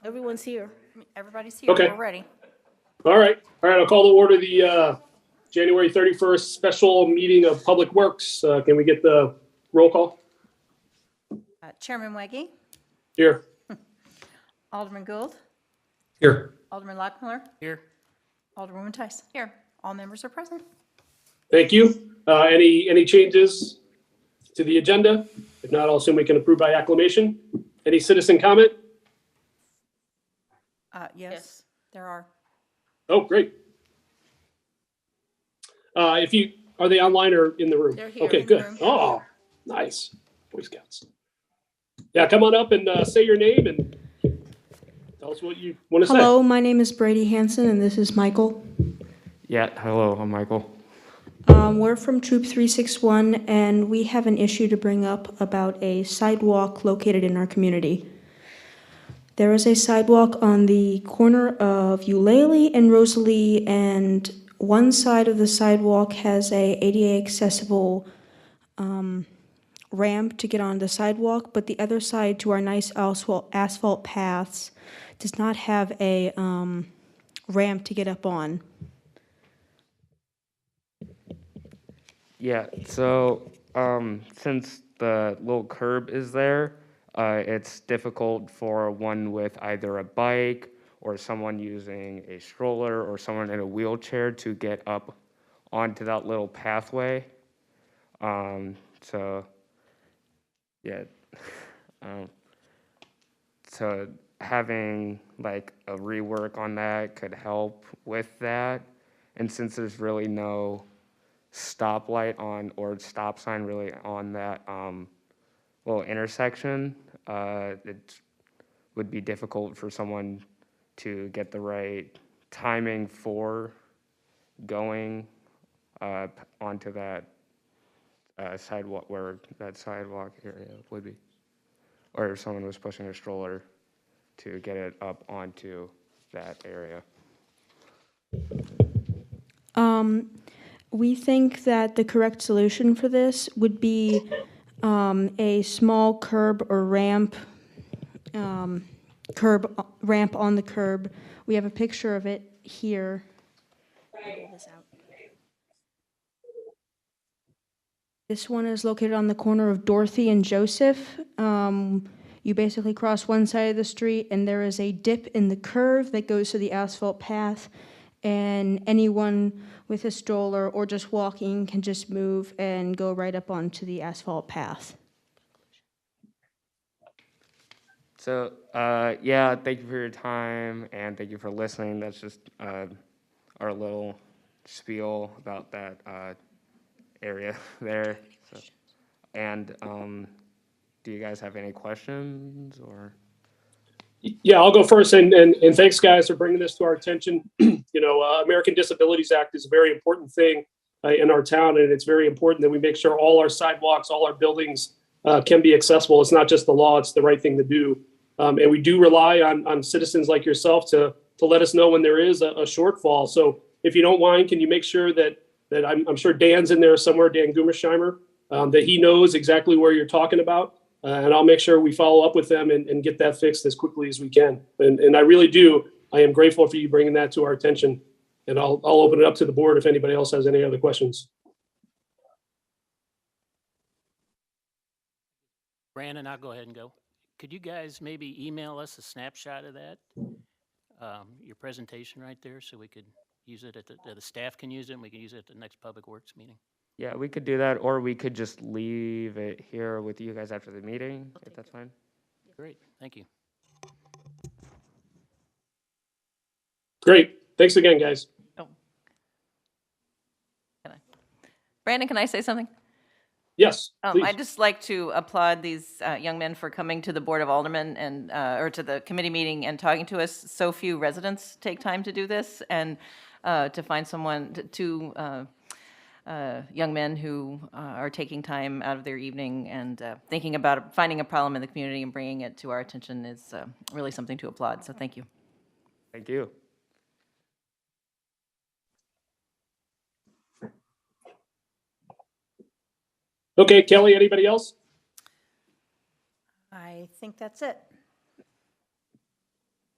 Everyone's here. Everybody's here. Okay. We're ready. All right. I'll call to order the January 31st special meeting of Public Works. Can we get the roll call? Chairman Weggie, Here. Alderman Gould, Here. Alderman Lockmiller, Here. Alderwoman Tice. Here. All members are present. Thank you. Any changes to the agenda? If not, I'll assume we can approve by acclamation. Any citizen comment? Yes, there are. Oh, great. Are they online or in the room? They're here Okay, in the good. room. Oh, nice. Boy Scouts. Yeah, come on up and say your name and tell us what you want to say. Hello, my name is Brady Hanson, and this is Michael. Yeah, hello, I'm Michael. We're from Troop 361, and we have an issue to bring up about a sidewalk located in our community. There is a sidewalk on the corner of Eulalie and Rosalie, and one side of the sidewalk has a ADA accessible ramp to get on the sidewalk, but the other side to our nice asphalt paths does not have a ramp to get up on. Yeah, so since the little curb is there, it's difficult for one with either a bike or someone using a stroller or someone in a wheelchair to get up onto that little pathway. So, yeah, so having like a rework on that could help with that. And since there's really no stoplight on or stop sign really on that little intersection, it would be difficult for someone to get the right timing for going onto that sidewalk where that sidewalk area would be, or if someone was pushing a stroller to get it up onto that area. We think that the correct solution for this would be a small curb or ramp, ramp on the curb. We have a picture of it here. This one is located on the corner of Dorothy and Joseph. You basically cross one side of the street, and there is a dip in the curve that goes to the asphalt path, and anyone with a stroller or just walking can just move and go right up onto the asphalt path. So, yeah, thank you for your time and thank you for listening. That's just our little spiel about that area there. So, and do you guys have any questions or? Yeah, I'll go first, and thanks, guys, for bringing this to our attention. American Disabilities Act is a very important thing in our town, and it's very important that we make sure all our sidewalks, all our buildings can be accessible. It's not just the law; it's the right thing to do. And we do rely on citizens like yourself to let us know when there is a shortfall. So, if you don't mind, can you make sure that I'm sure Dan's in there somewhere, Dan Gumersheimer, that he knows exactly where you're talking about. And I'll make sure we follow up with them and get that fixed as quickly as we can. And I really do. I am grateful for you bringing that to our attention. And I'll open it up to the board if anybody else has any other questions. Brandon, I'll go ahead and go. Could you guys maybe email us a snapshot of that? Your presentation right there, so we could use it the staff can use it and we can use it at the next Public Works meeting. Yeah, we could do that, or we could just leave it here with you guys after the meeting, if that's fine. Great, thank you. Great. Thanks again, guys. Oh. Brandon, can I say something? Yes, please. I'd just like to applaud these young men for coming to the Board of Aldermen and or to the committee meeting and talking to us. So few residents take time to do this, and to find someone, two young men who are taking time out of their evening and thinking about finding a problem in the community and bringing it to our attention is really something to applaud. So thank you. Thank you. Okay, Kelly, anybody else? I think that's it.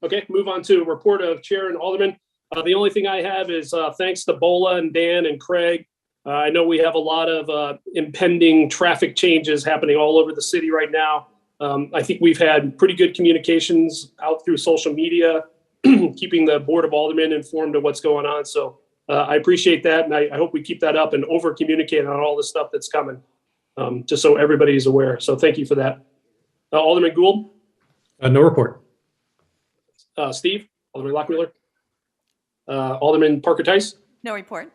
Okay, move on to report of chair and alderman. The only thing I have is thanks to Bola and Dan and Craig. I know we have a lot of impending traffic changes happening all over the city right now. I think we've had pretty good communications out through social media, keeping the Board of Aldermen informed of what's going on. So I appreciate that, and I hope we keep that up and over communicate on all the stuff that's coming, just so everybody is aware. So thank you for that. Alderman Gould? No report. Steve? Alderman Lockmuller? Alderman Parker Tice? No report.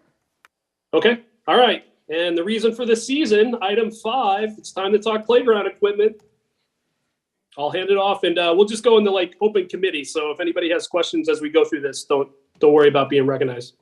Okay, all right. And the reason for this season, item 5, it's time to talk playground equipment. I'll hand it off, and we'll just go into like open committee. So if anybody has questions as we go through this, don't worry about being recognized.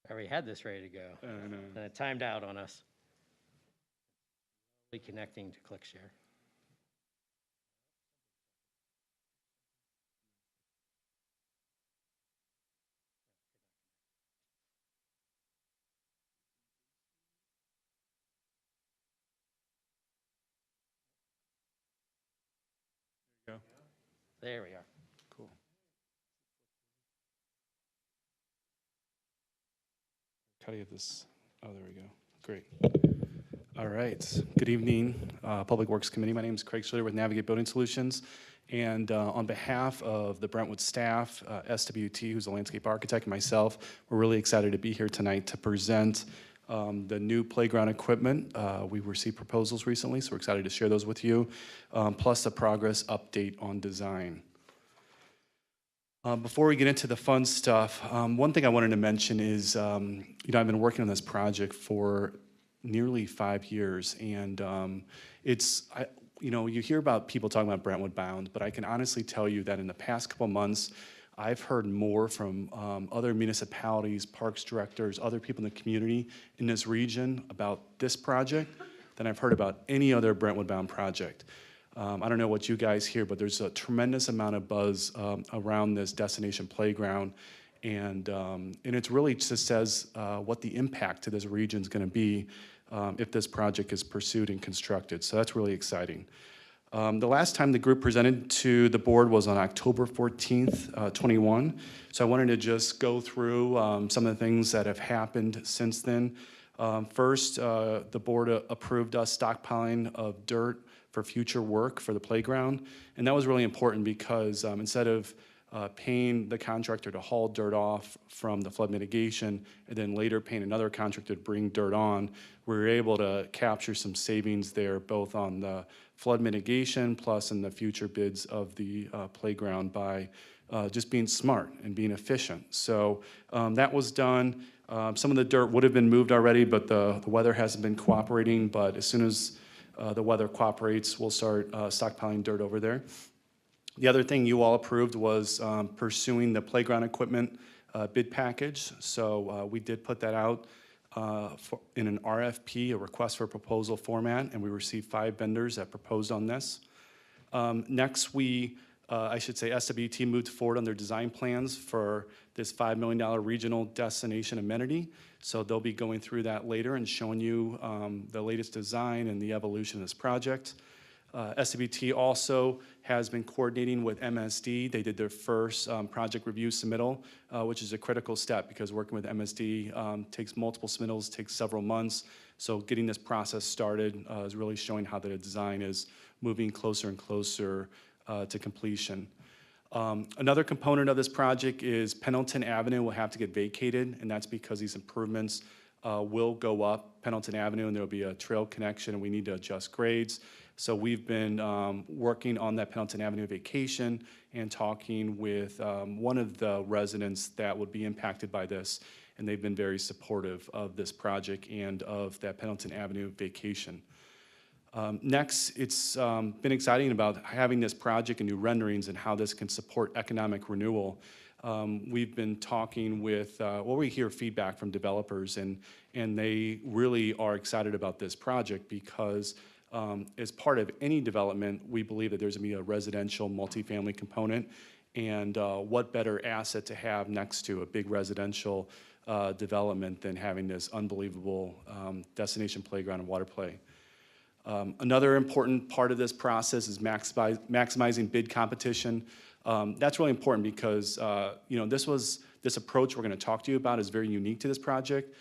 I already had this ready to go, and it timed out on us. Reconnecting to ClickShare. There we are. Cool. How do you get this? Oh, there we go. Great. All right. Good evening, Public Works Committee. My name is Craig Schiller with Navigate Building Solutions. And on behalf of the Brentwood staff, SWT, who's a landscape architect, and myself, we're really excited to be here tonight to present the new playground equipment. We received proposals recently, so we're excited to share those with you, plus a progress update on design. Before we get into the fun stuff, one thing I wanted to mention is, I've been working on this project for nearly 5 years, and you hear about people talking about Brentwood Bound, but I can honestly tell you that in the past couple months, I've heard more from other municipalities, parks directors, other people in the community in this region about this project than I've heard about any other Brentwood Bound project. I don't know what you guys hear, but there's a tremendous amount of buzz around this destination playground, and it really just says what the impact to this region is going to be if this project is pursued and constructed. So that's really exciting. The last time the group presented to the board was on October 14th, 21. So I wanted to just go through some of the things that have happened since then. First, the board approved us stockpiling of dirt for future work for the playground. And that was really important because instead of paying the contractor to haul dirt off from the flood mitigation and then later paying another contractor to bring dirt on, we were able to capture some savings there, both on the flood mitigation plus in the future bids of the playground by just being smart and being efficient. So that was done. Some of the dirt would have been moved already, but the weather hasn't been cooperating. But as soon as the weather cooperates, we'll start stockpiling dirt over there. The other thing you all approved was pursuing the playground equipment bid package. So we did put that out in an RFP, a request for proposal format, and we received 5 vendors that proposed on this. Next, SWT moved forward on their design plans for this $5 million regional destination amenity. So they'll be going through that later and showing you the latest design and the evolution of this project. SWT also has been coordinating with MSD. They did their first project review submittal, which is a critical step because working with MSD takes multiple submittals, takes several months. So getting this process started is really showing how the design is moving closer and closer to completion. Another component of this project is Pendleton Avenue will have to get vacated, and that's because these improvements will go up Pendleton Avenue, and there will be a trail connection, and we need to adjust grades. So we've been working on that Pendleton Avenue vacation and talking with one of the residents that would be impacted by this, and they've been very supportive of this project and of that Pendleton Avenue vacation. Next, it's been exciting about having this project and new renderings and how this can support economic renewal. We've been talking with, we hear feedback from developers, and they really are excited about this project because as part of any development, we believe that there's going to be a residential multifamily component, and what better asset to have next to a big residential development than having this unbelievable destination playground and water play. Another important part of this process is maximizing bid competition. That's really important because this approach we're going to talk to you about is very unique to this project.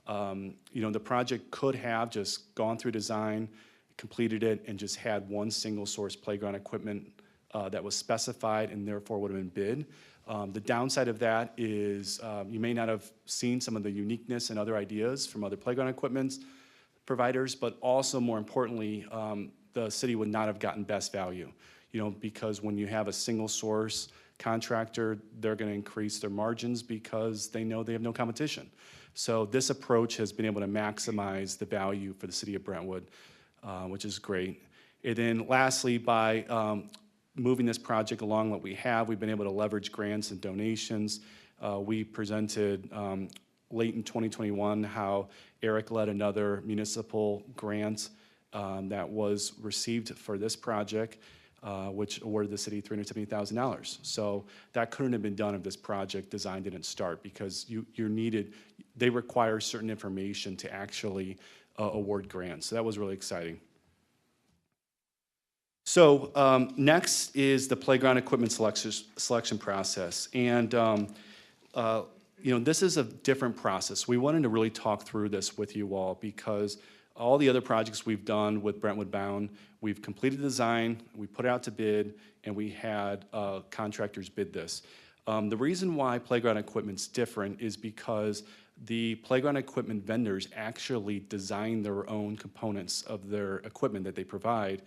The project could have just gone through design, completed it, and just had one single source playground equipment that was specified and therefore would have been bid. The downside of that is you may not have seen some of the uniqueness and other ideas from other playground equipment providers, but also more importantly, the city would not have gotten best value. Because when you have a single source contractor, they're going to increase their margins because they know they have no competition. So this approach has been able to maximize the value for the city of Brentwood, which is great. And then lastly, by moving this project along what we have, we've been able to leverage grants and donations. We presented late in 2021 how Eric led another municipal grant that was received for this project, which awarded the city $370,000. So that couldn't have been done if this project design didn't start, because they require certain information to actually award grants. So that was really exciting. So next is the playground equipment selection process. And this is a different process. We wanted to really talk through this with you all because all the other projects we've done with Brentwood Bound, we've completed design, we put it out to bid, and we had contractors bid this. The reason why playground equipment's different is because the playground equipment vendors actually design their own components of their equipment that they provide.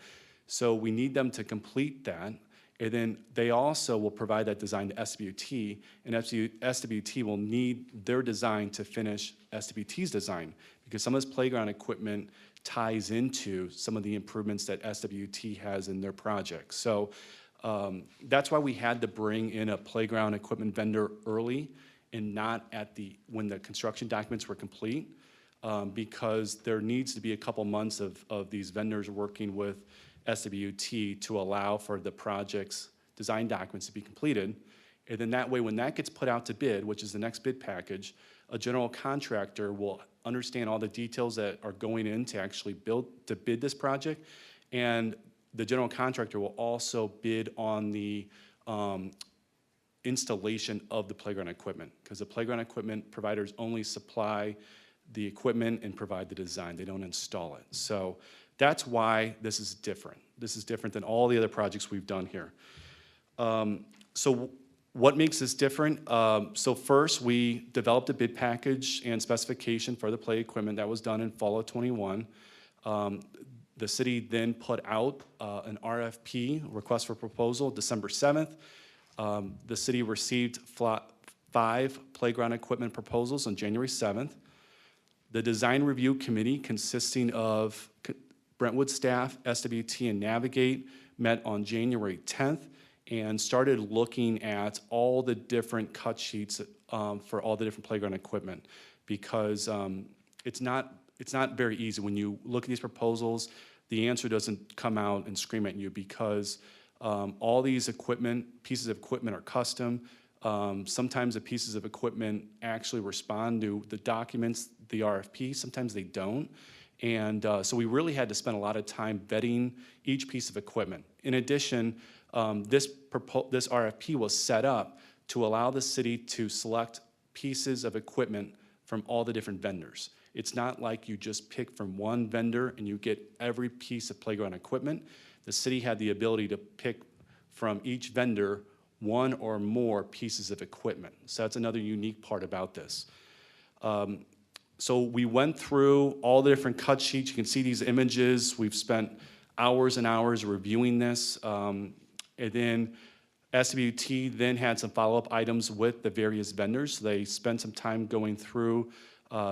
So we need them to complete that, and then they also will provide that design to SWT, and SWT will need their design to finish SWT's design, because some of this playground equipment ties into some of the improvements that SWT has in their project. So that's why we had to bring in a playground equipment vendor early and not when the construction documents were complete, because there needs to be a couple months of these vendors working with SWT to allow for the project's design documents to be completed. And then that way, when that gets put out to bid, which is the next bid package, a general contractor will understand all the details that are going in to actually bid this project. And the general contractor will also bid on the installation of the playground equipment, because the playground equipment providers only supply the equipment and provide the design. They don't install it. So that's why this is different. This is different than all the other projects we've done here. So what makes this different? So first, we developed a bid package and specification for the play equipment. That was done in fall of '21. The city then put out an RFP, request for proposal, December 7th. The city received 5 playground equipment proposals on January 7th. The design review committee, consisting of Brentwood staff, SWT, and Navigate, met on January 10th and started looking at all the different cut sheets for all the different playground equipment, because it's not very easy. When you look at these proposals, the answer doesn't come out and scream at you, because all these pieces of equipment are custom. Sometimes the pieces of equipment actually respond to the documents, the RFP, sometimes they don't. And so we really had to spend a lot of time vetting each piece of equipment. In addition, this RFP was set up to allow the city to select pieces of equipment from all the different vendors. It's not like you just pick from one vendor and you get every piece of playground equipment. The city had the ability to pick from each vendor one or more pieces of equipment. So that's another unique part about this. So we went through all the different cut sheets. You can see these images. We've spent hours and hours reviewing this. And then SWT then had some follow-up items with the various vendors. They spent some time going through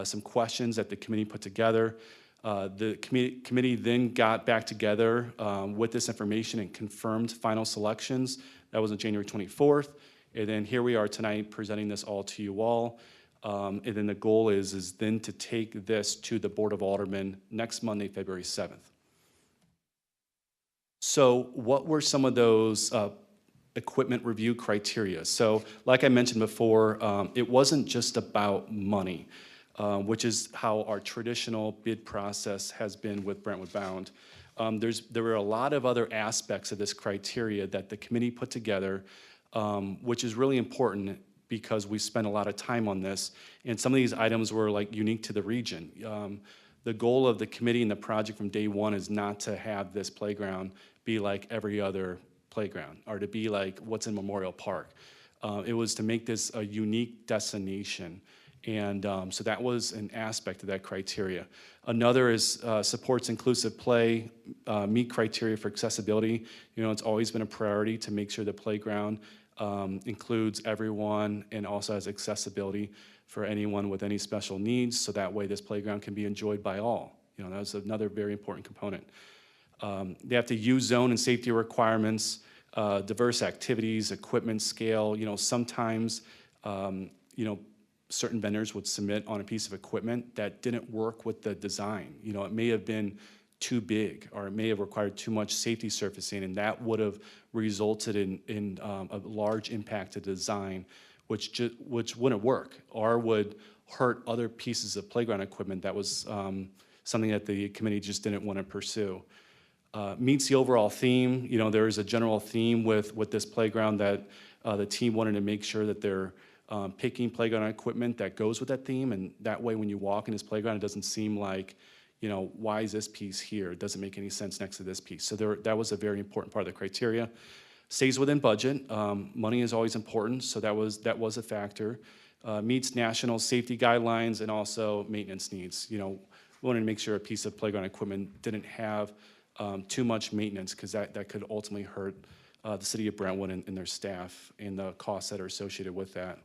some questions that the committee put together. The committee then got back together with this information and confirmed final selections. That was on January 24th. And then here we are tonight presenting this all to you all. And then the goal is then to take this to the Board of Aldermen next Monday, February 7th. So what were some of those equipment review criteria? So like I mentioned before, it wasn't just about money, which is how our traditional bid process has been with Brentwood Bound. There were a lot of other aspects of this criteria that the committee put together, which is really important because we spent a lot of time on this, and some of these items were like unique to the region. The goal of the committee and the project from day one is not to have this playground be like every other playground or to be like what's in Memorial Park. It was to make this a unique destination. And so that was an aspect of that criteria. Another is supports inclusive play, meet criteria for accessibility. You know, it's always been a priority to make sure the playground includes everyone and also has accessibility for anyone with any special needs, so that way this playground can be enjoyed by all. You know, that's another very important component. They have to use zone and safety requirements, diverse activities, equipment scale. You know, sometimes, you know, certain vendors would submit on a piece of equipment that didn't work with the design. You know, it may have been too big, or it may have required too much safety surfacing, and that would have resulted in a large impact to design, which wouldn't work, or would hurt other pieces of playground equipment. That was something that the committee just didn't want to pursue. Meets the overall theme. You know, there is a general theme with this playground that the team wanted to make sure that they're picking playground equipment that goes with that theme, and that way when you walk in this playground, it doesn't seem like, you know, why is this piece here? It doesn't make any sense next to this piece. So that was a very important part of the criteria. Stays within budget. Money is always important, so that was a factor. Meets national safety guidelines and also maintenance needs. You know, we wanted to make sure a piece of playground equipment didn't have too much maintenance, because that could ultimately hurt the city of Brentwood and their staff and the costs that are associated with that.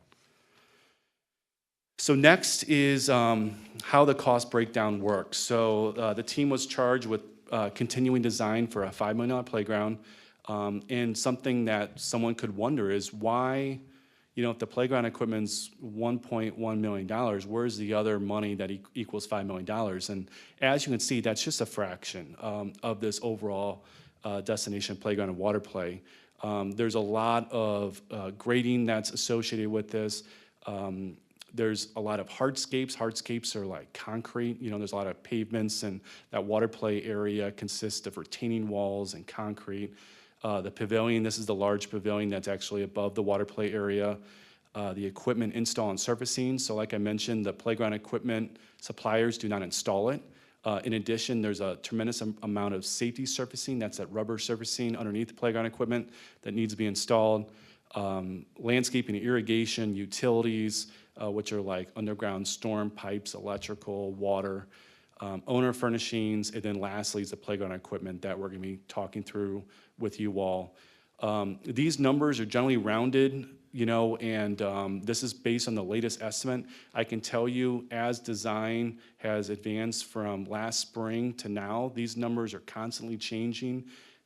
So next is how the cost breakdown works. So the team was charged with continuing design for a $5 million playground. And something that someone could wonder is why, you know, if the playground equipment's $1.1 million, where's the other money that equals $5 million? And as you can see, that's just a fraction of this overall destination playground and water play. There's a lot of grading that's associated with this. There's a lot of hardscapes. Hardscapes are like concrete. You know, there's a lot of pavements, and that water play area consists of retaining walls and concrete. The pavilion, this is the large pavilion that's actually above the water play area. The equipment install and surfacing. So like I mentioned, the playground equipment suppliers do not install it. In addition, there's a tremendous amount of safety surfacing. That's that rubber surfacing underneath the playground equipment that needs to be installed. Landscaping, irrigation, utilities, which are like underground storm pipes, electrical, water, owner furnishings, and then lastly is the playground equipment that we're going to be talking through with you all. These numbers are generally rounded, you know, and this is based on the latest estimate. I can tell you, as design has advanced from last spring to now, these numbers are constantly changing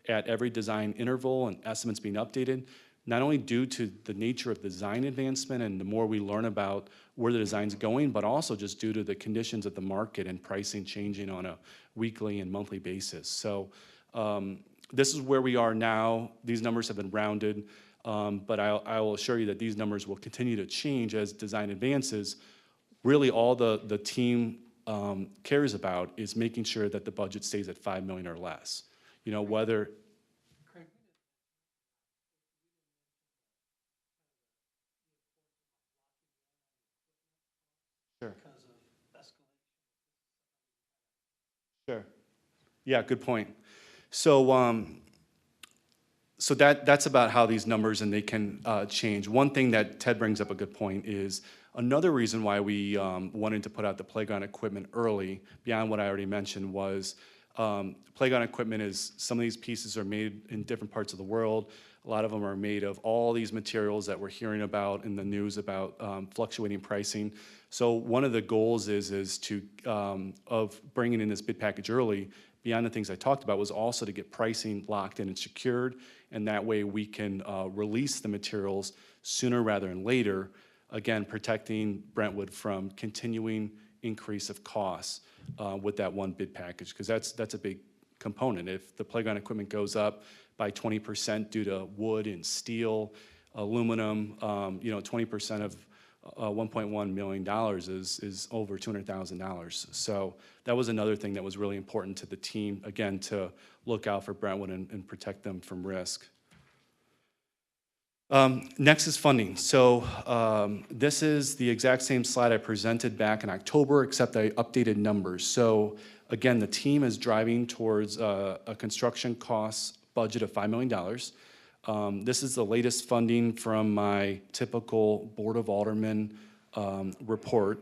at every design interval, and estimates being updated, not only due to the nature of design advancement and the more we learn about where the design's going, but also just due to the conditions of the market and pricing changing on a weekly and monthly basis. So this is where we are now. These numbers have been rounded, but I will assure you that these numbers will continue to change as design advances. Really all the team cares about is making sure that the budget stays at $5 million or less. You know, whether Sure. Sure. Yeah, good point. So, so that's about how these numbers and they can change. One thing that Ted brings up a good point is another reason why we wanted to put out the playground equipment early, beyond what I already mentioned, was Playground equipment is, some of these pieces are made in different parts of the world. A lot of them are made of all these materials that we're hearing about in the news about fluctuating pricing. So one of the goals is to, of bringing in this bid package early, beyond the things I talked about, was also to get pricing locked in and secured, and that way we can release the materials sooner rather than later, again, protecting Brentwood from continuing increase of costs with that one bid package, because that's a big component. If the playground equipment goes up by 20% due to wood and steel, aluminum, 20% of $1.1 million is over $200,000. So that was another thing that was really important to the team, again, to look out for Brentwood and protect them from risk. Next is funding. So this is the exact same slide I presented back in October, except I updated numbers. So again, the team is driving towards a construction cost budget of $5 million. This is the latest funding from my typical Board of Aldermen report.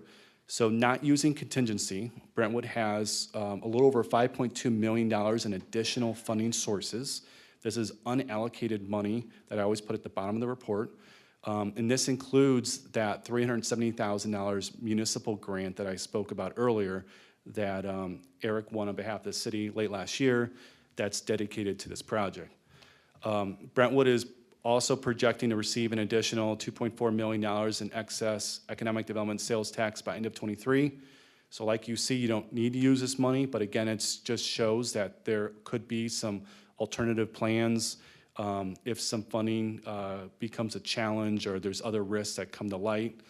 So not using contingency, Brentwood has a little over $5.2 million in additional funding sources. This is unallocated money that I always put at the bottom of the report. And this includes that $370,000 municipal grant that I spoke about earlier that Eric won on behalf of the city late last year that's dedicated to this project. Brentwood is also projecting to receive an additional $2.4 million in excess economic development sales tax by end of '23. So like you see, you don't need to use this money, but again, it just shows that there could be some alternative plans if some funding becomes a challenge or there's other risks that come to light.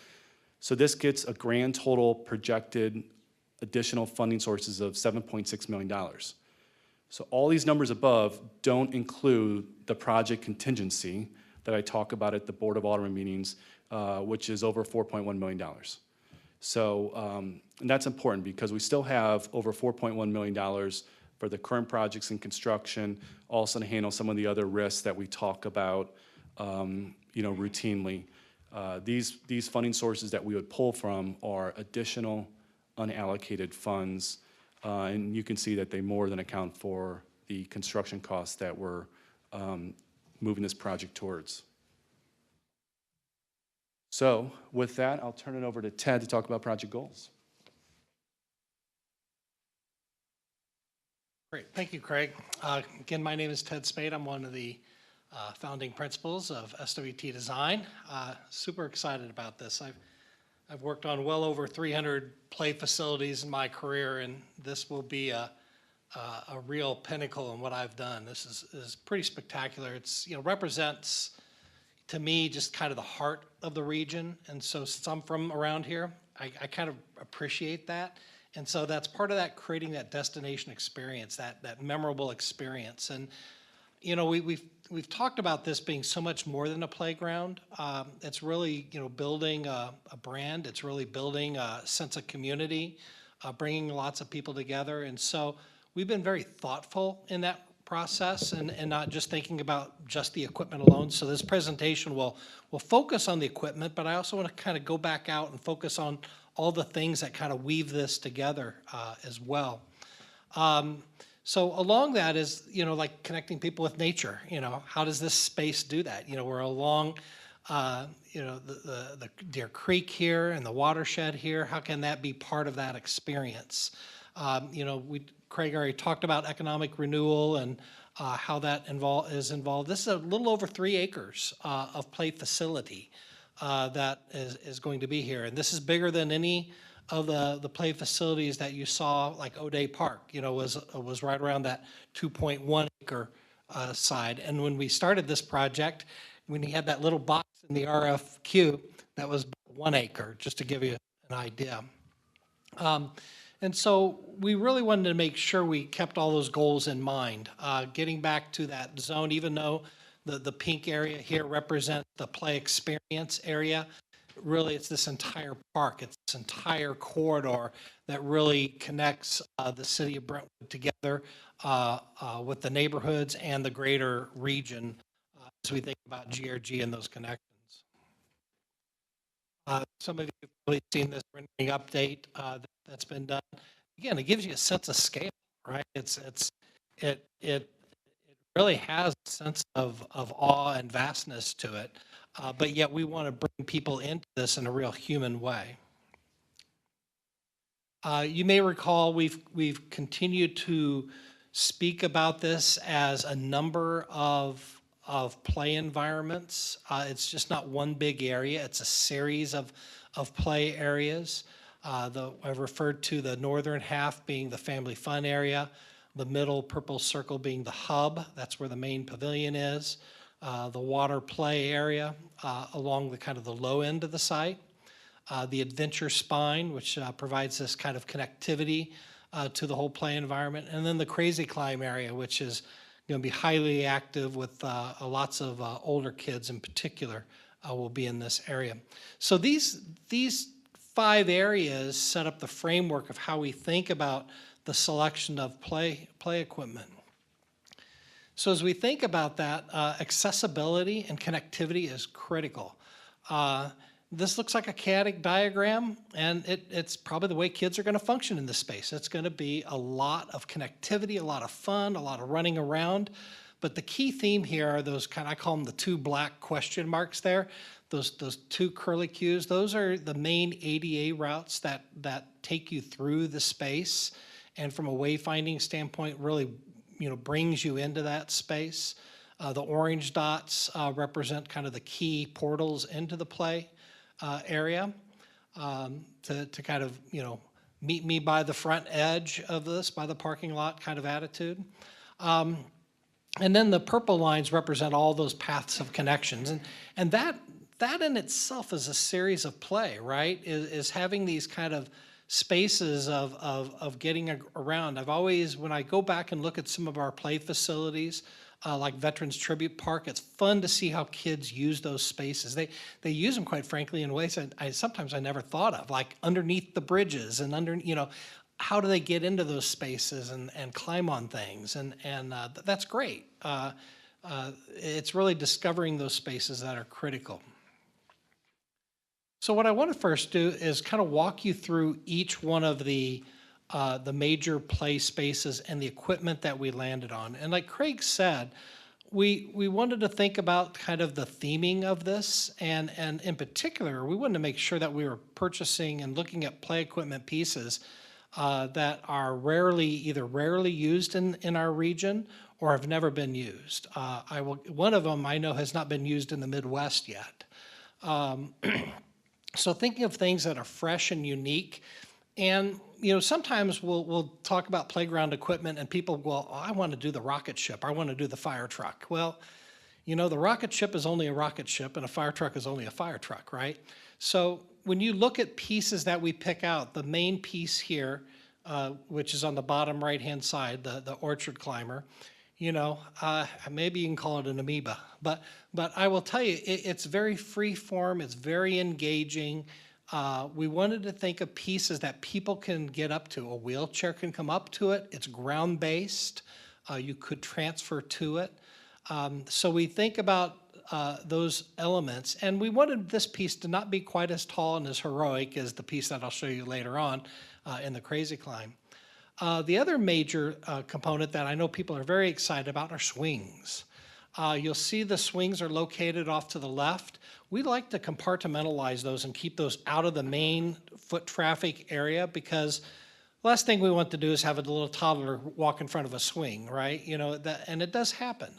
So this gets a grand total projected additional funding sources of $7.6 million. So all these numbers above don't include the project contingency that I talk about at the Board of Aldermen meetings, which is over $4.1 million. So and that's important because we still have over $4.1 million for the current projects in construction, also to handle some of the other risks that we talk about, routinely. These funding sources that we would pull from are additional unallocated funds, and you can see that they more than account for the construction costs that we're moving this project towards. So with that, I'll turn it over to Ted to talk about project goals. Great, thank you, Craig. Again, my name is Ted Spade. I'm one of the founding principals of SWT Design. Super excited about this. I've worked on well over 300 play facilities in my career, and this will be a real pinnacle in what I've done. This is pretty spectacular. It's represents to me just kind of the heart of the region, and so since I'm from around here, I kind of appreciate that. And so that's part of that, creating that destination experience, that memorable experience. And we've talked about this being so much more than a playground. It's really building a brand. It's really building a sense of community, bringing lots of people together. And so we've been very thoughtful in that process and not just thinking about just the equipment alone. So this presentation will focus on the equipment, but I also want to kind of go back out and focus on all the things that kind of weave this together as well. So along that is, like connecting people with nature. How does this space do that? We're along, the Deer Creek here and the watershed here. How can that be part of that experience? Craig already talked about economic renewal and how that is involved. This is a little over 3 acres of play facility that is going to be here. And this is bigger than any of the play facilities that you saw, like O'Day Park, was right around that 2.1 acre side. And when we started this project, when you had that little box in the RFQ, that was 1 acre, just to give you an idea. And so we really wanted to make sure we kept all those goals in mind. Getting back to that zone, even though the pink area here represents the play experience area, really it's this entire park, it's this entire corridor that really connects the city of Brentwood together with the neighborhoods and the greater region as we think about GRG and those connections. Some of you have probably seen this rendering update that's been done. Again, it gives you a sense of scale. right? It really has a sense of awe and vastness to it, but yet we want to bring people into this in a real human way. You may recall we've continued to speak about this as a number of play environments. It's just not one big area. It's a series of play areas. I've referred to the northern half being the family fun area, the middle purple circle being the hub. That's where the main pavilion is. The water play area along the kind of the low end of the site. The adventure spine, which provides this kind of connectivity to the whole play environment. And then the crazy climb area, which is going to be highly active with lots of older kids in particular will be in this area. So these 5 areas set up the framework of how we think about the selection of play equipment. So as we think about that, accessibility and connectivity is critical. This looks like a chaotic diagram, and it's probably the way kids are going to function in this space. It's going to be a lot of connectivity, a lot of fun, a lot of running around. But the key theme here are those kind of, I call them the 2 black question marks there, those 2 curly cues. Those are the main ADA routes that take you through the space, and from a wayfinding standpoint, really brings you into that space. The orange dots represent kind of the key portals into the play area to kind of, meet me by the front edge of this, by the parking lot kind of attitude. And then the purple lines represent all those paths of connections. And that in itself is a series of play, right? Is having these kind of spaces of getting around. I've always, when I go back and look at some of our play facilities, like Veterans Tribute Park, it's fun to see how kids use those spaces. They use them, quite frankly, in ways that sometimes I never thought of, like underneath the bridges and how do they get into those spaces and climb on things, and that's great. It's really discovering those spaces that are critical. So what I want to first do is kind of walk you through each one of the major play spaces and the equipment that we landed on. And like Craig said, we wanted to think about kind of the theming of this, and in particular, we wanted to make sure that we were purchasing and looking at play equipment pieces that are either rarely used in our region or have never been used. One of them I know has not been used in the Midwest yet. So thinking of things that are fresh and unique. And sometimes we'll talk about playground equipment and people go, oh, I want to do the rocket ship, I want to do the fire truck. Well, the rocket ship is only a rocket ship and a fire truck is only a fire truck, right? So when you look at pieces that we pick out, the main piece here, which is on the bottom right-hand side, the orchard climber, maybe you can call it an amoeba, but I will tell you, it's very free form, it's very engaging. We wanted to think of pieces that people can get up to. A wheelchair can come up to it. It's ground-based. You could transfer to it. So we think about those elements. And we wanted this piece to not be quite as tall and as heroic as the piece that I'll show you later on in the Crazy Climb. The other major component that I know people are very excited about are swings. You'll see the swings are located off to the left. We like to compartmentalize those and keep those out of the main foot traffic area, because the last thing we want to do is have a little toddler walk in front of a swing, right? And it does happen.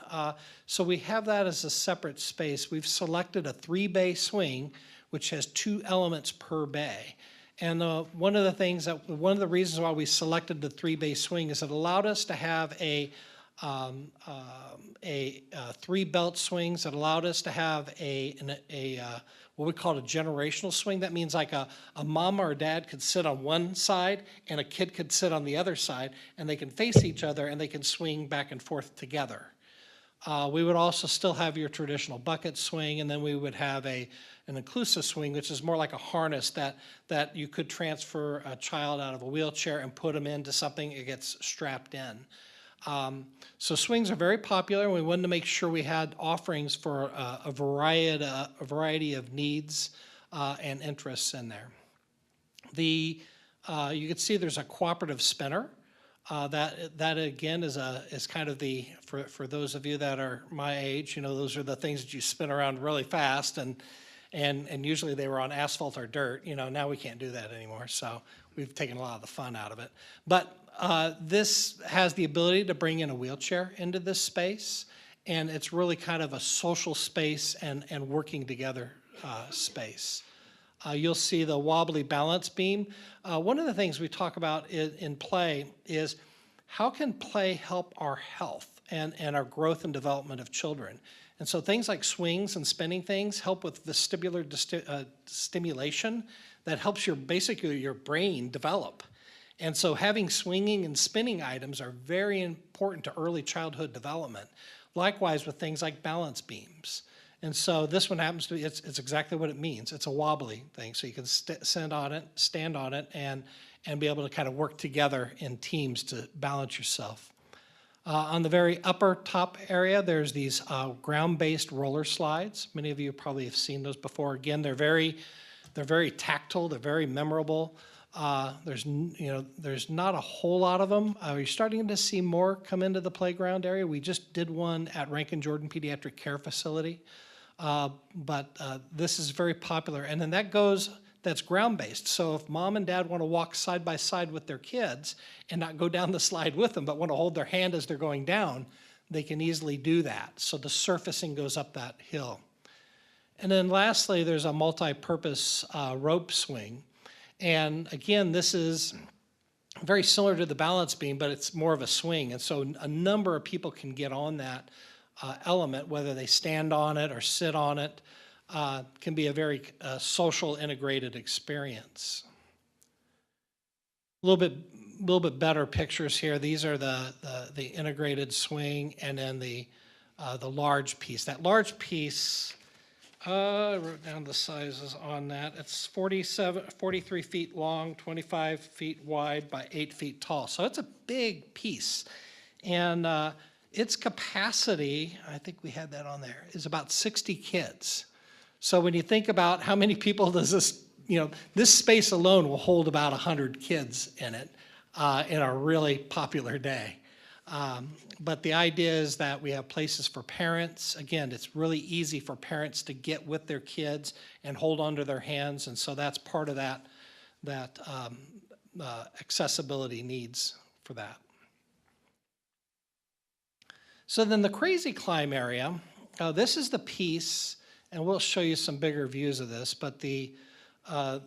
So we have that as a separate space. We've selected a 3-bay swing, which has 2 elements per bay. And one of the reasons why we selected the 3-bay swing is it allowed us to have a 3 belt swings. That allowed us to have what we call a generational swing. That means like a mom or a dad could sit on one side and a kid could sit on the other side, and they can face each other and they can swing back and forth together. We would also still have your traditional bucket swing, and then we would have an inclusive swing, which is more like a harness that you could transfer a child out of a wheelchair and put them into something. It gets strapped in. So swings are very popular, and we wanted to make sure we had offerings for a variety of needs and interests in there. You can see there's a cooperative spinner. That again is kind of for those of you that are my age, those are the things that you spin around really fast, and usually they were on asphalt or dirt. Now we can't do that anymore, so we've taken a lot of the fun out of it. But this has the ability to bring in a wheelchair into this space, and it's really kind of a social space and working together space. You'll see the wobbly balance beam. One of the things we talk about in play is how can play help our health and our growth and development of children? And so things like swings and spinning things help with vestibular stimulation that helps basically your brain develop. And so having swinging and spinning items are very important to early childhood development. Likewise with things like balance beams. And so this one happens to be, it's exactly what it means. It's a wobbly thing. So you can stand on it, and be able to kind of work together in teams to balance yourself. On the very upper top area, there's these ground-based roller slides. Many of you probably have seen those before. Again, they're very tactile, they're very memorable. There's not a whole lot of them. You're starting to see more come into the playground area. We just did one at Rankin Jordan Pediatric Care Facility. But this is very popular. And then that's ground-based. So if mom and dad want to walk side by side with their kids and not go down the slide with them, but want to hold their hand as they're going down, they can easily do that. So the surfacing goes up that hill. And then lastly, there's a multi-purpose rope swing. And again, this is very similar to the balance beam, but it's more of a swing. And so a number of people can get on that element, whether they stand on it or sit on it, can be a very social integrated experience. A little bit better pictures here. These are the integrated swing, and then the large piece. That large piece, I wrote down the sizes on that. It's 43 feet long, 25 feet wide by 8 feet tall. So it's a big piece. And its capacity, I think we had that on there, is about 60 kids. So when you think about how many people does this, this space alone will hold about 100 kids in it in a really popular day. But the idea is that we have places for parents. Again, it's really easy for parents to get with their kids and hold onto their hands, and so that's part of that accessibility needs for that. So then the Crazy Climb area, this is the piece, and we'll show you some bigger views of this, but the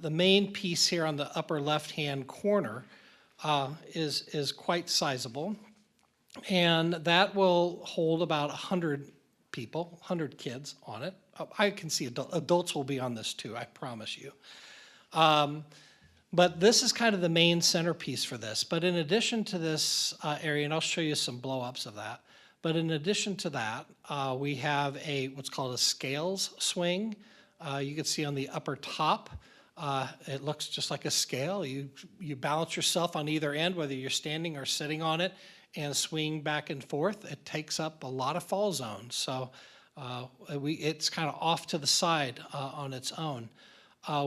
main piece here on the upper left-hand corner is quite sizable. And that will hold about 100 people, 100 kids on it. I can see adults will be on this too, I promise you. But this is kind of the main centerpiece for this. But in addition to this area, and I'll show you some blow-ups of that, but in addition to that, we have what's called a scales swing. You can see on the upper top, it looks just like a scale. You balance yourself on either end, whether you're standing or sitting on it, and swing back and forth. It takes up a lot of fall zones. So it's kind of off to the side on its own.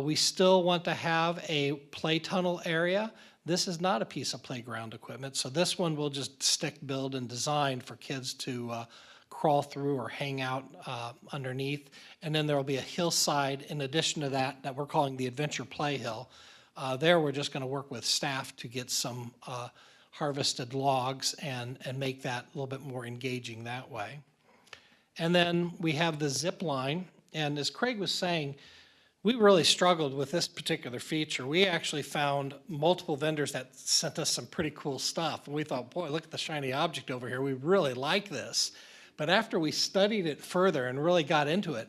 We still want to have a play tunnel area. This is not a piece of playground equipment. So this one we'll just stick, build, and design for kids to crawl through or hang out underneath. And then there will be a hillside in addition to that we're calling the Adventure Play Hill. There we're just going to work with staff to get some harvested logs and make that a little bit more engaging that way. And then we have the zip line. And as Craig was saying, we really struggled with this particular feature. We actually found multiple vendors that sent us some pretty cool stuff. And we thought, boy, look at the shiny object over here. We really like this. But after we studied it further and really got into it,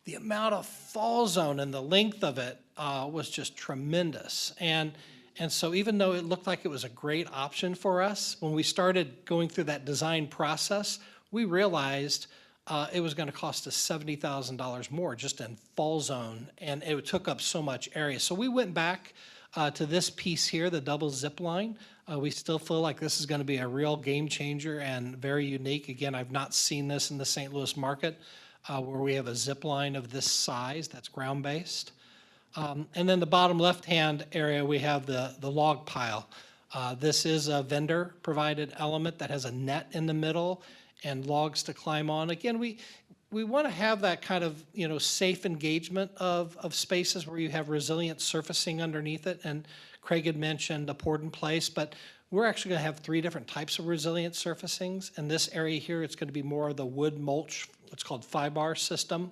the amount of fall zone and the length of it was just tremendous. And so even though it looked like it was a great option for us, when we started going through that design process, we realized it was going to cost us $70,000 more just in fall zone, and it took up so much area. So we went back to this piece here, the double zip line. We still feel like this is going to be a real game changer and very unique. Again, I've not seen this in the St. Louis market where we have a zip line of this size that's ground-based. And then the bottom left-hand area, we have the log pile. This is a vendor-provided element that has a net in the middle and logs to climb on. Again, we want to have that kind of, safe engagement of spaces where you have resilient surfacing underneath it. And Craig had mentioned a poured in place, but we're actually going to have 3 different types of resilient surfacings. In this area here, it's going to be more of the wood mulch, what's called FIBAR system,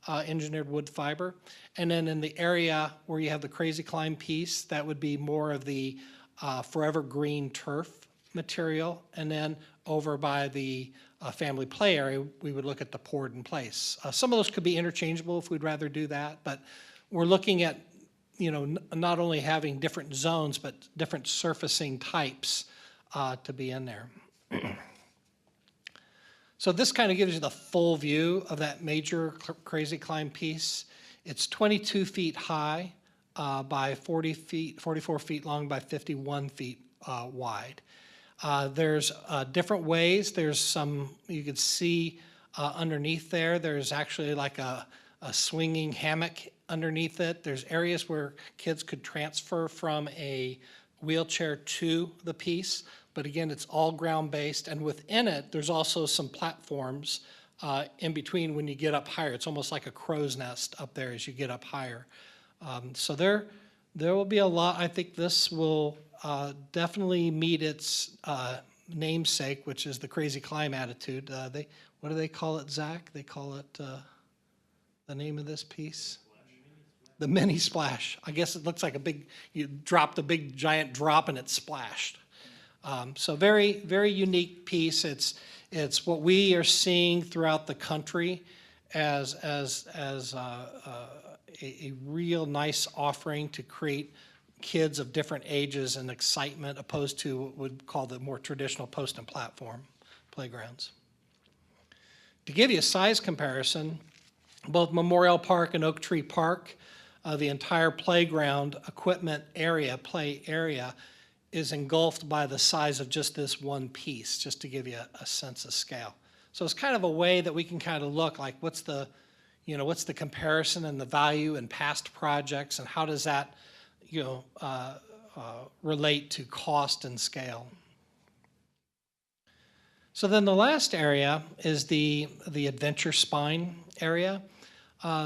engineered wood fiber. And then in the area where you have the Crazy Climb piece, that would be more of the forever green turf material. And then over by the family play area, we would look at the poured in place. Some of those could be interchangeable if we'd rather do that, but we're looking at, not only having different zones, but different surfacing types to be in there. So this kind of gives you the full view of that major Crazy Climb piece. It's 22 feet high by 44 feet long by 51 feet wide. There's different ways. There's some, you could see underneath there, there's actually like a swinging hammock underneath it. There's areas where kids could transfer from a wheelchair to the piece. But again, it's all ground-based, and within it, there's also some platforms in between when you get up higher. It's almost like a crow's nest up there as you get up higher. So there will be a lot. I think this will definitely meet its namesake, which is the Crazy Climb attitude. What do they call it, Zach? They call it the name of this piece? The mini splash. I guess it looks like you dropped a big giant drop and it splashed. So very, very unique piece. It's what we are seeing throughout the country as a real nice offering to create kids of different ages and excitement, opposed to what we'd call the more traditional post and platform playgrounds. To give you a size comparison, both Memorial Park and Oak Tree Park, the entire playground equipment area, play area, is engulfed by the size of just this one piece, just to give you a sense of scale. So it's kind of a way that we can kind of look like what's the comparison and the value in past projects, and how does that, relate to cost and scale. So then the last area is the adventure spine area.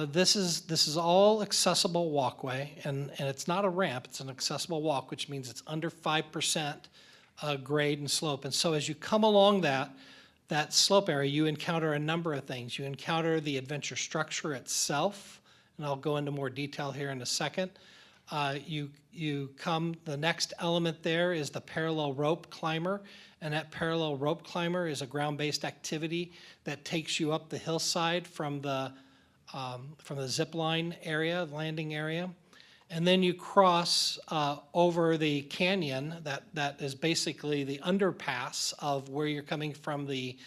This is all accessible walkway, and it's not a ramp, it's an accessible walk, which means it's under 5% grade and slope. And so as you come along that slope area, you encounter a number of things. You encounter the adventure structure itself, and I'll go into more detail here in a second. The next element there is the parallel rope climber, and that parallel rope climber is a ground-based activity that takes you up the hillside from the zip line area, landing area. And then you cross over the canyon that is basically the underpass of where you're coming from the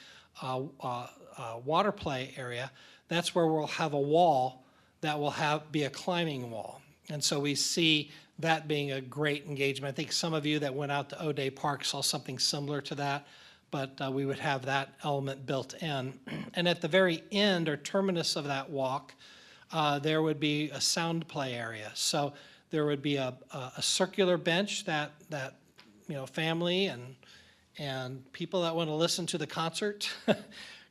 water play area. That's where we'll have a wall that will be a climbing wall. And so we see that being a great engagement. I think some of you that went out to O'Day Park saw something similar to that, but we would have that element built in. And at the very end or terminus of that walk, there would be a sound play area. So there would be a circular bench that family and people that want to listen to the concert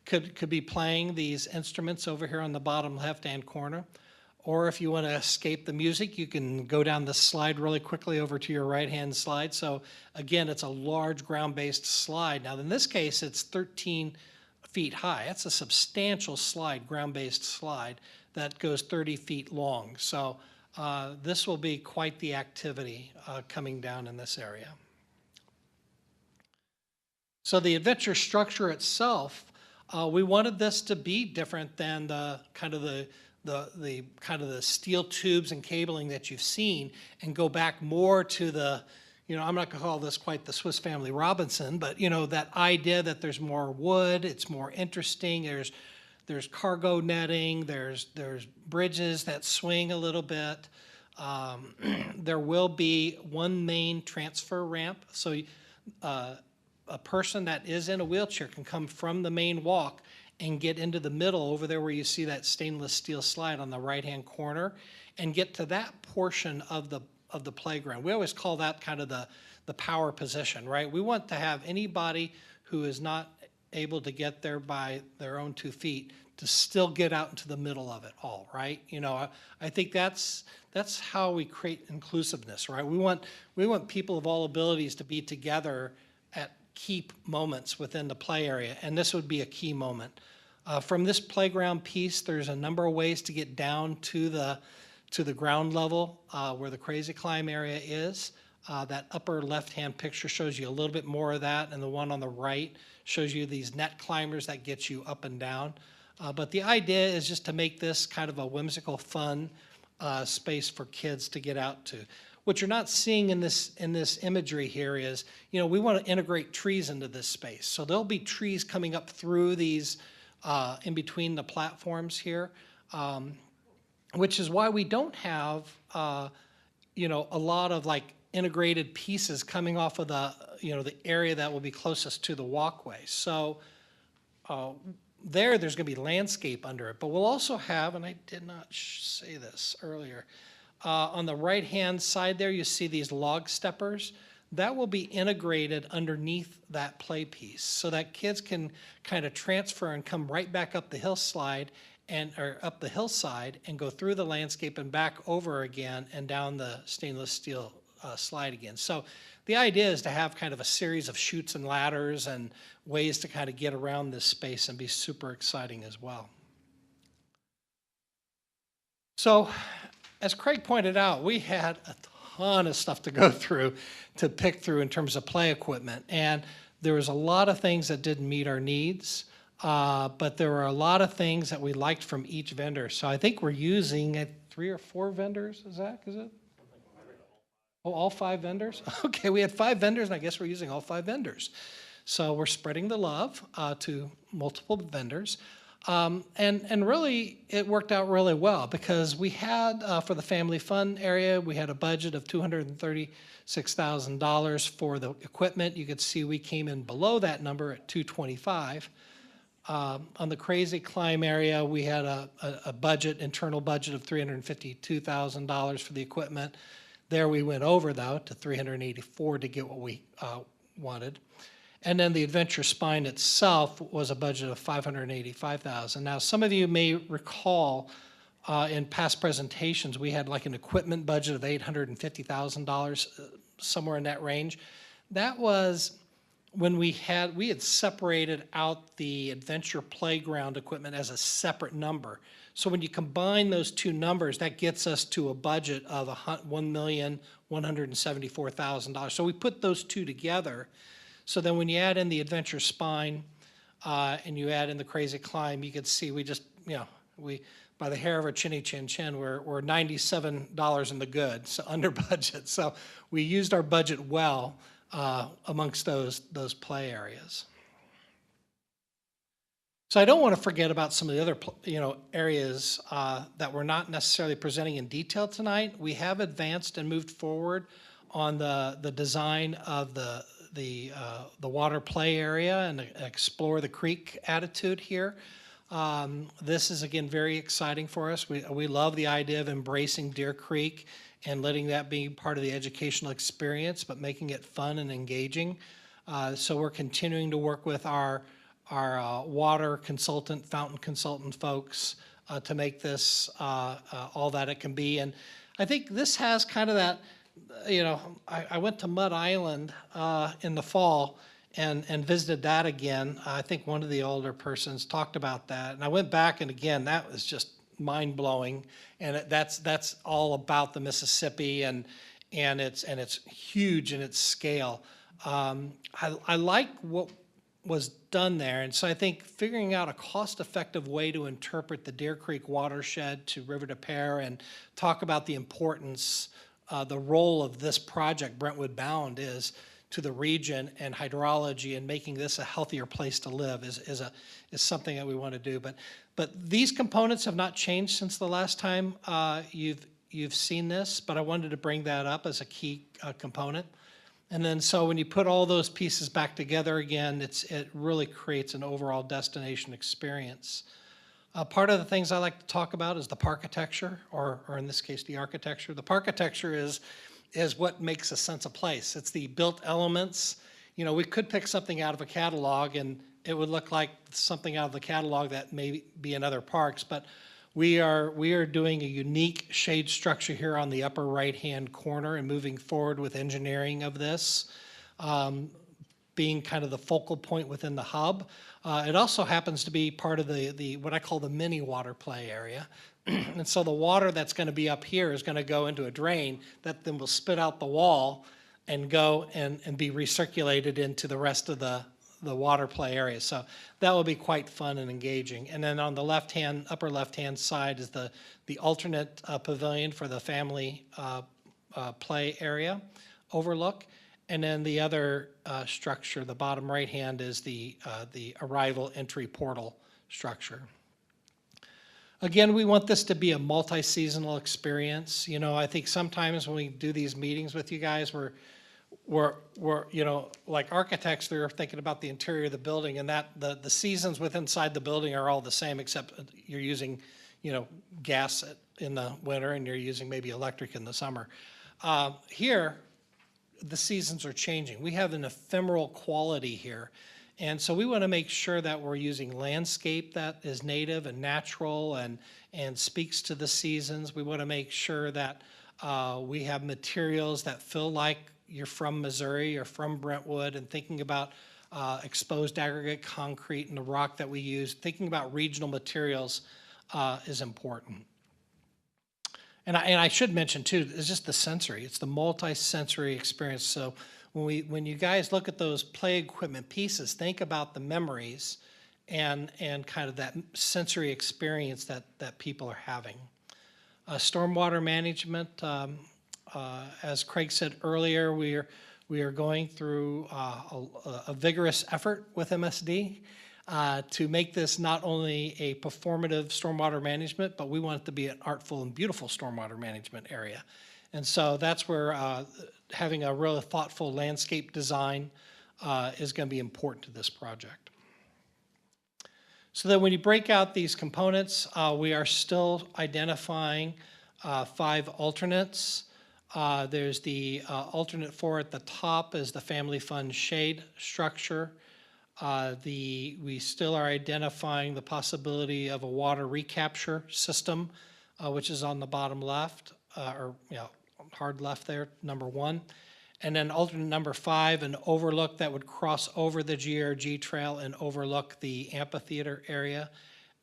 could be playing these instruments over here on the bottom left-hand corner. Or if you want to escape the music, you can go down the slide really quickly over to your right-hand slide. So again, it's a large ground-based slide. Now in this case, it's 13 feet high. That's a substantial slide, ground-based slide that goes 30 feet long. So this will be quite the activity coming down in this area. So the adventure structure itself, we wanted this to be different than the kind of the steel tubes and cabling that you've seen, and go back more to the, I'm not going to call this quite the Swiss Family Robinson, but that idea that there's more wood, it's more interesting. There's cargo netting, there's bridges that swing a little bit. There will be one main transfer ramp, so a person that is in a wheelchair can come from the main walk and get into the middle over there where you see that stainless steel slide on the right-hand corner, and get to that portion of of the playground. We always call that kind of the power position, right? We want to have anybody who is not able to get there by their own 2 feet to still get out into the middle of it all, right? You know, I think that's how we create inclusiveness, right? We want people of all abilities to be together at key moments within the play area, and this would be a key moment. From this playground piece, there's a number of ways to get down to the ground level where the Crazy Climb area is. That upper left-hand picture shows you a little bit more of that, and the one on the right shows you these net climbers that get you up and down. But the idea is just to make this kind of a whimsical, fun space for kids to get out to. What you're not seeing in this imagery here is, you know, we want to integrate trees into this space. So there'll be trees coming up through these, in between the platforms here, which is why we don't have, you know, a lot of like integrated pieces coming off of the, you know, the area that will be closest to the walkway. So there's going to be landscape under it, but we'll also have, and I did not say this earlier, on the right-hand side there, you see these log steppers. That will be integrated underneath that play piece so that kids can kind of transfer and come right back up the hillside or up the hillside and go through the landscape and back over again and down the stainless steel slide again. So the idea is to have kind of a series of chutes and ladders and ways to kind of get around this space and be super exciting as well. So as Craig pointed out, we had a ton of stuff to go through, to pick through in terms of play equipment. And there was a lot of things that didn't meet our needs, but there were a lot of things that we liked from each vendor. So I think we're using 3 or 4 vendors, Zach, is it? Oh, all 5 vendors? Okay, we had 5 vendors, and I guess we're using all 5 vendors. So we're spreading the love to multiple vendors. And really, it worked out really well because we had, for the family fun area, we had a budget of $236,000 for the equipment. You could see we came in below that number at $225,000. On the Crazy Climb area, we had a internal budget of $352,000 for the equipment. There we went over, though, to $384,000 to get what we wanted. And then the Adventure Spine itself was a budget of $585,000. Now, some of you may recall in past presentations, we had like an equipment budget of $850,000, somewhere in that range. That was when we had separated out the Adventure Playground equipment as a separate number. So when you combine those two numbers, that gets us to a budget of $1,174,000. So we put those two together. So then when you add in the Adventure Spine and you add in the Crazy Climb, you can see we just, you know, by the hair of our chinny chin chin, we're $97 in the good, so under budget. So we used our budget well amongst those play areas. So I don't want to forget about some of the other, you know, areas that we're not necessarily presenting in detail tonight. We have advanced and moved forward on the design of the water play area and explore the creek attitude here. This is, again, very exciting for us. We love the idea of embracing Deer Creek and letting that be part of the educational experience, but making it fun and engaging. So we're continuing to work with our water consultant, fountain consultant folks to make this all that it can be. And I think this has kind of that, you know, I went to Mud Island in the fall and visited that again. I think one of the older persons talked about that. And I went back, and again, that was just mind-blowing. And that's all about the Mississippi, and it's huge in its scale. I like what was done there. And so I think figuring out a cost-effective way to interpret the Deer Creek watershed to River des Peres and talk about the importance, the role of this project, Brentwood Bound, is to the region and hydrology, and making this a healthier place to live is something that we want to do. But these components have not changed since the last time you've seen this, but I wanted to bring that up as a key component. And then so when you put all those pieces back together again, it really creates an overall destination experience. Part of the things I like to talk about is the parkitecture, or in this case, the architecture. The parkitecture is what makes a sense of place. It's the built elements. You know, we could pick something out of a catalog and it would look like something out of the catalog that may be in other parks, but we are doing a unique shade structure here on the upper right-hand corner and moving forward with engineering of this, being kind of the focal point within the hub. It also happens to be part of the what I call the mini water play area. And so the water that's going to be up here is going to go into a drain that then will spit out the wall and go and be recirculated into the rest of the water play area. So that will be quite fun and engaging. And then on the left-hand, upper left-hand side is the alternate pavilion for the family play area overlook. And then the other structure, the bottom right-hand, is the arrival entry portal structure. Again, we want this to be a multi-seasonal experience. You know, I think sometimes when we do these meetings with you guys, we're you know, like architects, they're thinking about the interior of the building, and that the seasons inside the building are all the same, except you're using, you know, gas in the winter and you're using maybe electric in the summer. Here, the seasons are changing. We have an ephemeral quality here. And so we want to make sure that we're using landscape that is native and natural and speaks to the seasons. We want to make sure that we have materials that feel like you're from Missouri or from Brentwood, and thinking about exposed aggregate concrete and the rock that we use. Thinking about regional materials is important. And I should mention too, it's just the sensory. It's the multi-sensory experience. So when you guys look at those play equipment pieces, think about the memories and kind of that sensory experience that people are having. Stormwater management, as Craig said earlier, we are going through a vigorous effort with MSD to make this not only a performative stormwater management, but we want it to be an artful and beautiful stormwater management area. And so that's where having a really thoughtful landscape design is going to be important to this project. So that when you break out these components, we are still identifying 5 alternates. There's the alternate 4 at the top is the family fun shade structure. We still are identifying the possibility of a water recapture system, which is on the bottom left, or you know, hard left there, number 1. And then alternate number 5, an overlook that would cross over the GRG trail and overlook the amphitheater area,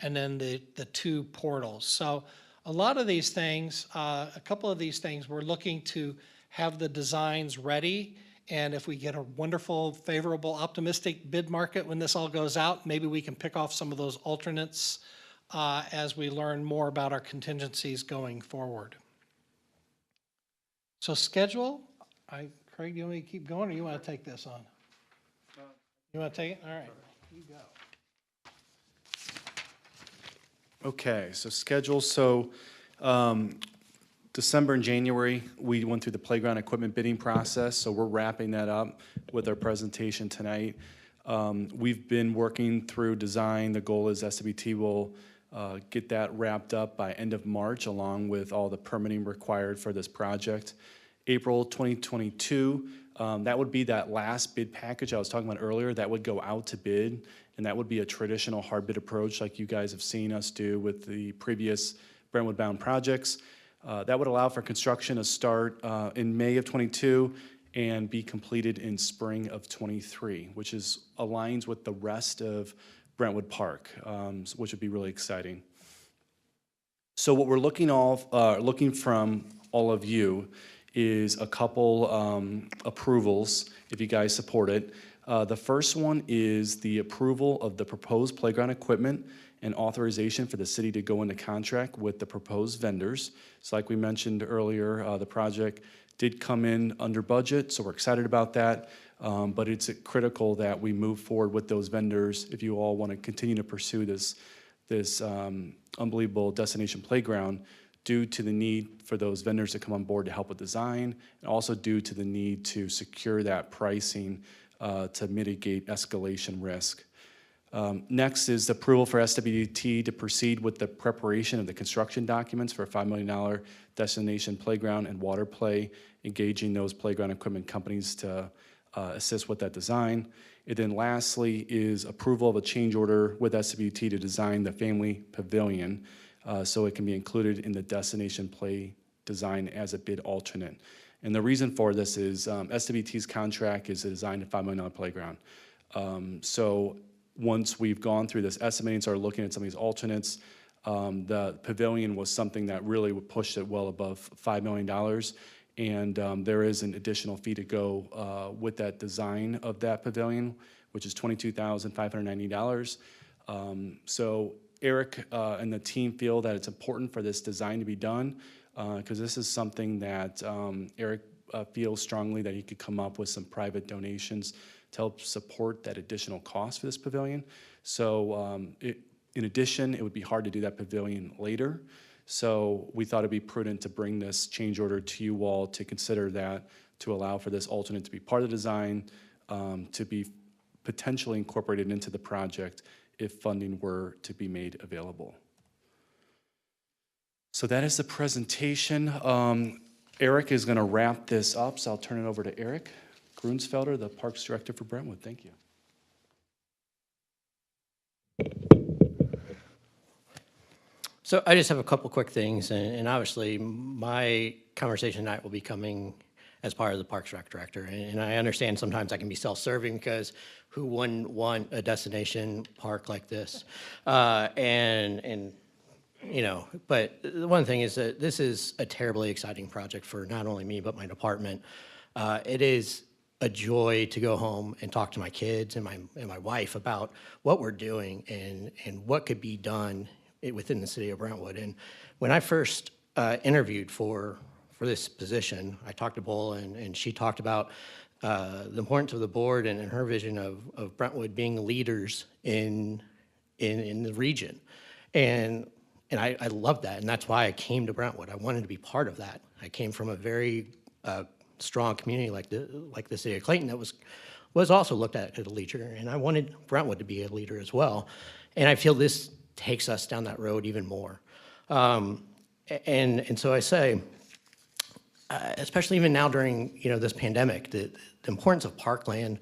and then the 2 portals. So a lot of these things, a couple of these things, we're looking to have the designs ready. And if we get a wonderful, favorable, optimistic bid market when this all goes out, maybe we can pick off some of those alternates as we learn more about our contingencies going forward. So schedule, Craig, do you want me to keep going or you want to take this on? You want to take it? All right, you go. Okay, so schedule. So December and January, we went through the playground equipment bidding process, so we're wrapping that up with our presentation tonight. We've been working through design. The goal is SWT will get that wrapped up by end of March, along with all the permitting required for this project. April 2022, that would be that last bid package I was talking about earlier. That would go out to bid, and that would be a traditional hard bid approach like you guys have seen us do with the previous Brentwood bound projects. That would allow for construction to start in May of 22 and be completed in spring of 23, which aligns with the rest of Brentwood Park, which would be really exciting. So what we're looking from all of you is a couple approvals, if you guys support it. The first one is the approval of the proposed playground equipment and authorization for the city to go into contract with the proposed vendors. So like we mentioned earlier, the project did come in under budget, so we're excited about that. But it's critical that we move forward with those vendors if you all want to continue to pursue this unbelievable destination playground, due to the need for those vendors to come on board to help with design, and also due to the need to secure that pricing to mitigate escalation risk. Next is approval for SWT to proceed with the preparation of the construction documents for a $5 million destination playground and water play, engaging those playground equipment companies to assist with that design. And then lastly is approval of a change order with SWT to design the family pavilion so it can be included in the destination play design as a bid alternate. And the reason for this is SWT's contract is to design a $5 million playground. So once we've gone through this estimating, started looking at some of these alternates, the pavilion was something that really pushed it well above $5 million. And there is an additional fee to go with that design of that pavilion, which is $22,590. So Eric and the team feel that it's important for this design to be done because this is something that Eric feels strongly that he could come up with some private donations to help support that additional cost for this pavilion. So in addition, it would be hard to do that pavilion later. So we thought it'd be prudent to bring this change order to you all to consider that, to allow for this alternate to be part of the design, to be potentially incorporated into the project if funding were to be made available. So that is the presentation. Eric is gonna wrap this up, so I'll turn it over to Eric Grunsfelder, the Parks Director for Brentwood. Thank you. So I just have a couple quick things, and obviously my conversation tonight will be coming as part of the Parks Rec Director. And I understand sometimes I can be self-serving because who wouldn't want a destination park like this? And you know, but the one thing is that this is a terribly exciting project for not only me, but my department. It is a joy to go home and talk to my kids and my wife about what we're doing and what could be done within the city of Brentwood. And when I first interviewed for this position, I talked to Bull and she talked about the importance of the board and her vision of Brentwood being leaders in the region. And I love that, and that's why I came to Brentwood. I wanted to be part of that. I came from a very strong community like the city of Clayton that was also looked at as a leader, and I wanted Brentwood to be a leader as well. And I feel this takes us down that road even more. And so I say, especially even now during this pandemic, the importance of parkland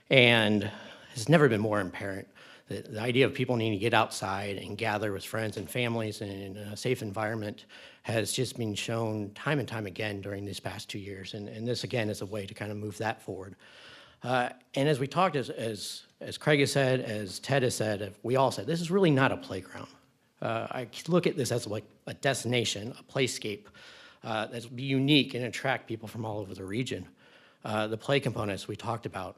and has never been more apparent. The idea of people needing to get outside and gather with friends and families in a safe environment has just been shown time and time again during these past 2 years. And this, again, is a way to kind of move that forward. And as we talked, as Craig has said, as Ted has said, we all said, this is really not a playground. I look at this as like a destination, a playscape that will be unique and attract people from all over the region. The play components we talked about,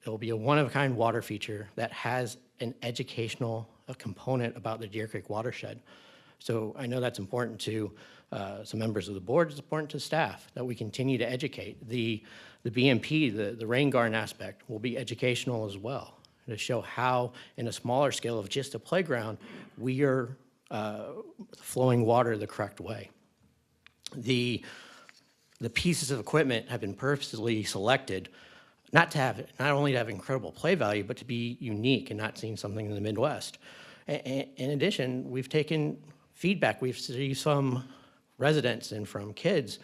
it'll be a one-of-a-kind water feature that has an educational component about the Deer Creek watershed. So I know that's important to some members of the board, it's important to staff that we continue to educate. The BMP, the rain garden aspect, will be educational as well to show how, in a smaller scale of just a playground, we are flowing water the correct way. The pieces of equipment have been purposely selected not only to have incredible play value, but to be unique and not seen something in the Midwest. In addition, we've taken feedback. We've received from residents and from kids,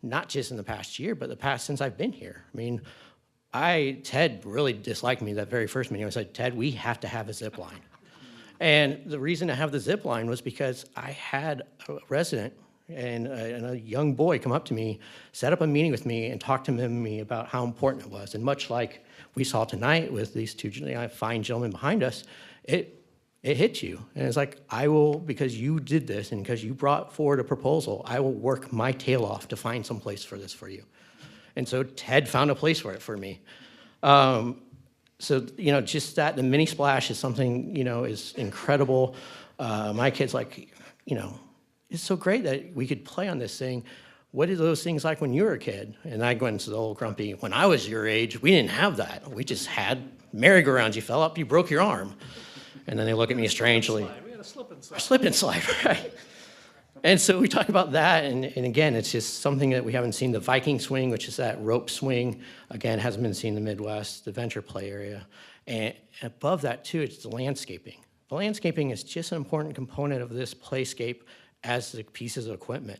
not just in the past year, but the past since I've been here. I mean, Ted really disliked me that very first meeting. I said, Ted, we have to have a zip line. And the reason to have the zip line was because I had a resident and a young boy come up to me, set up a meeting with me, and talk to me about how important it was. And much like we saw tonight with these two fine gentlemen behind us, it hits you. And it's like, I will, because you did this and because you brought forward a proposal, I will work my tail off to find some place for this for you. And so Ted found a place for it for me. So, just that, the mini splash is something, is incredible. My kid's like, it's so great that we could play on this thing. What are those things like when you were a kid? And I go into the old grumpy, when I was your age, we didn't have that. We just had merry-go-rounds. You fell up, you broke your arm. And then they look at me strangely. We had a slip and slide. Slip and slide, right? And so we talk about that, and again, it's just something that we haven't seen. The Viking swing, which is that rope swing, again, hasn't been seen in the Midwest, the venture play area. And above that too, it's the landscaping. The landscaping is just an important component of this playscape as the pieces of equipment.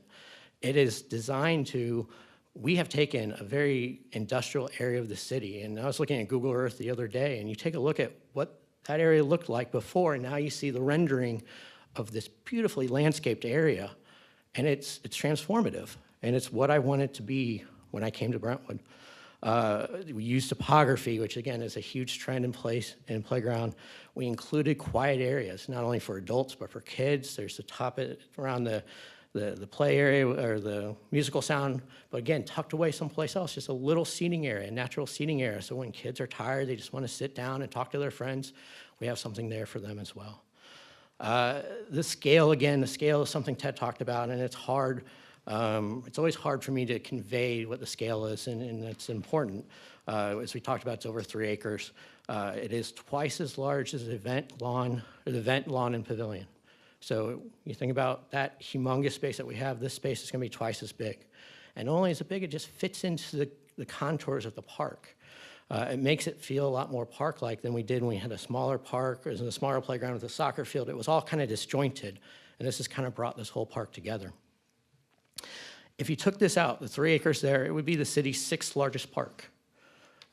It is designed to, we have taken a very industrial area of the city, and I was looking at Google Earth the other day, and you take a look at what that area looked like before, and now you see the rendering of this beautifully landscaped area, and it's transformative, and it's what I wanted to be when I came to Brentwood. We used topography, which again is a huge trend in playground. We included quiet areas, not only for adults, but for kids. There's the top around the play area or the musical sound, but again, tucked away someplace else, just a little seating area, natural seating area. So when kids are tired, they just want to sit down and talk to their friends, we have something there for them as well. The scale, again, the scale is something Ted talked about, and it's hard. It's always hard for me to convey what the scale is, and it's important. As we talked about, it's over 3 acres. It is twice as large as the event lawn and pavilion. So you think about that humongous space that we have, this space is going to be twice as big. And not only is it big, it just fits into the contours of the park. It makes it feel a lot more park-like than we did when we had a smaller park or a smaller playground with a soccer field. It was all kind of disjointed, and this has kind of brought this whole park together. If you took this out, the 3 acres there, it would be the city's 6th largest park.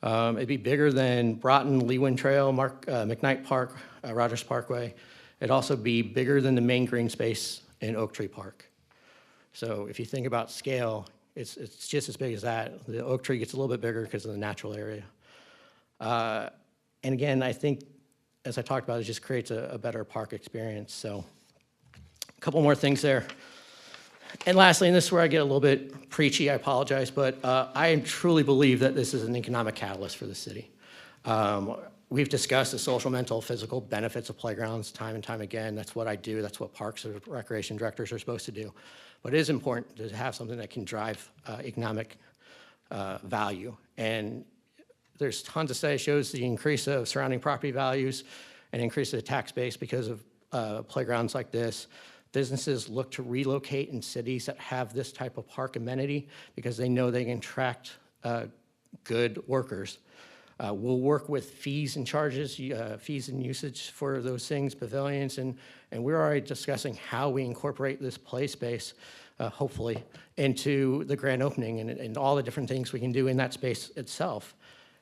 It'd be bigger than Broughton, Leewin Trail, McKnight Park, Rogers Parkway. It'd also be bigger than the main green space in Oak Tree Park. So if you think about scale, it's just as big as that. The Oak Tree gets a little bit bigger because of the natural area. And again, I think, as I talked about, it just creates a better park experience. So a couple more things there. And lastly, and this is where I get a little bit preachy, I apologize, but I truly believe that this is an economic catalyst for the city. We've discussed the social, mental, physical benefits of playgrounds time and time again. That's what I do. That's what parks and recreation directors are supposed to do. But it is important to have something that can drive economic value. And there's tons of studies that shows the increase of surrounding property values and increase of the tax base because of playgrounds like this. Businesses look to relocate in cities that have this type of park amenity because they know they can attract good workers. We'll work with fees and charges, fees and usage for those things, pavilions, and we're already discussing how we incorporate this play space, hopefully, into the grand opening and all the different things we can do in that space itself.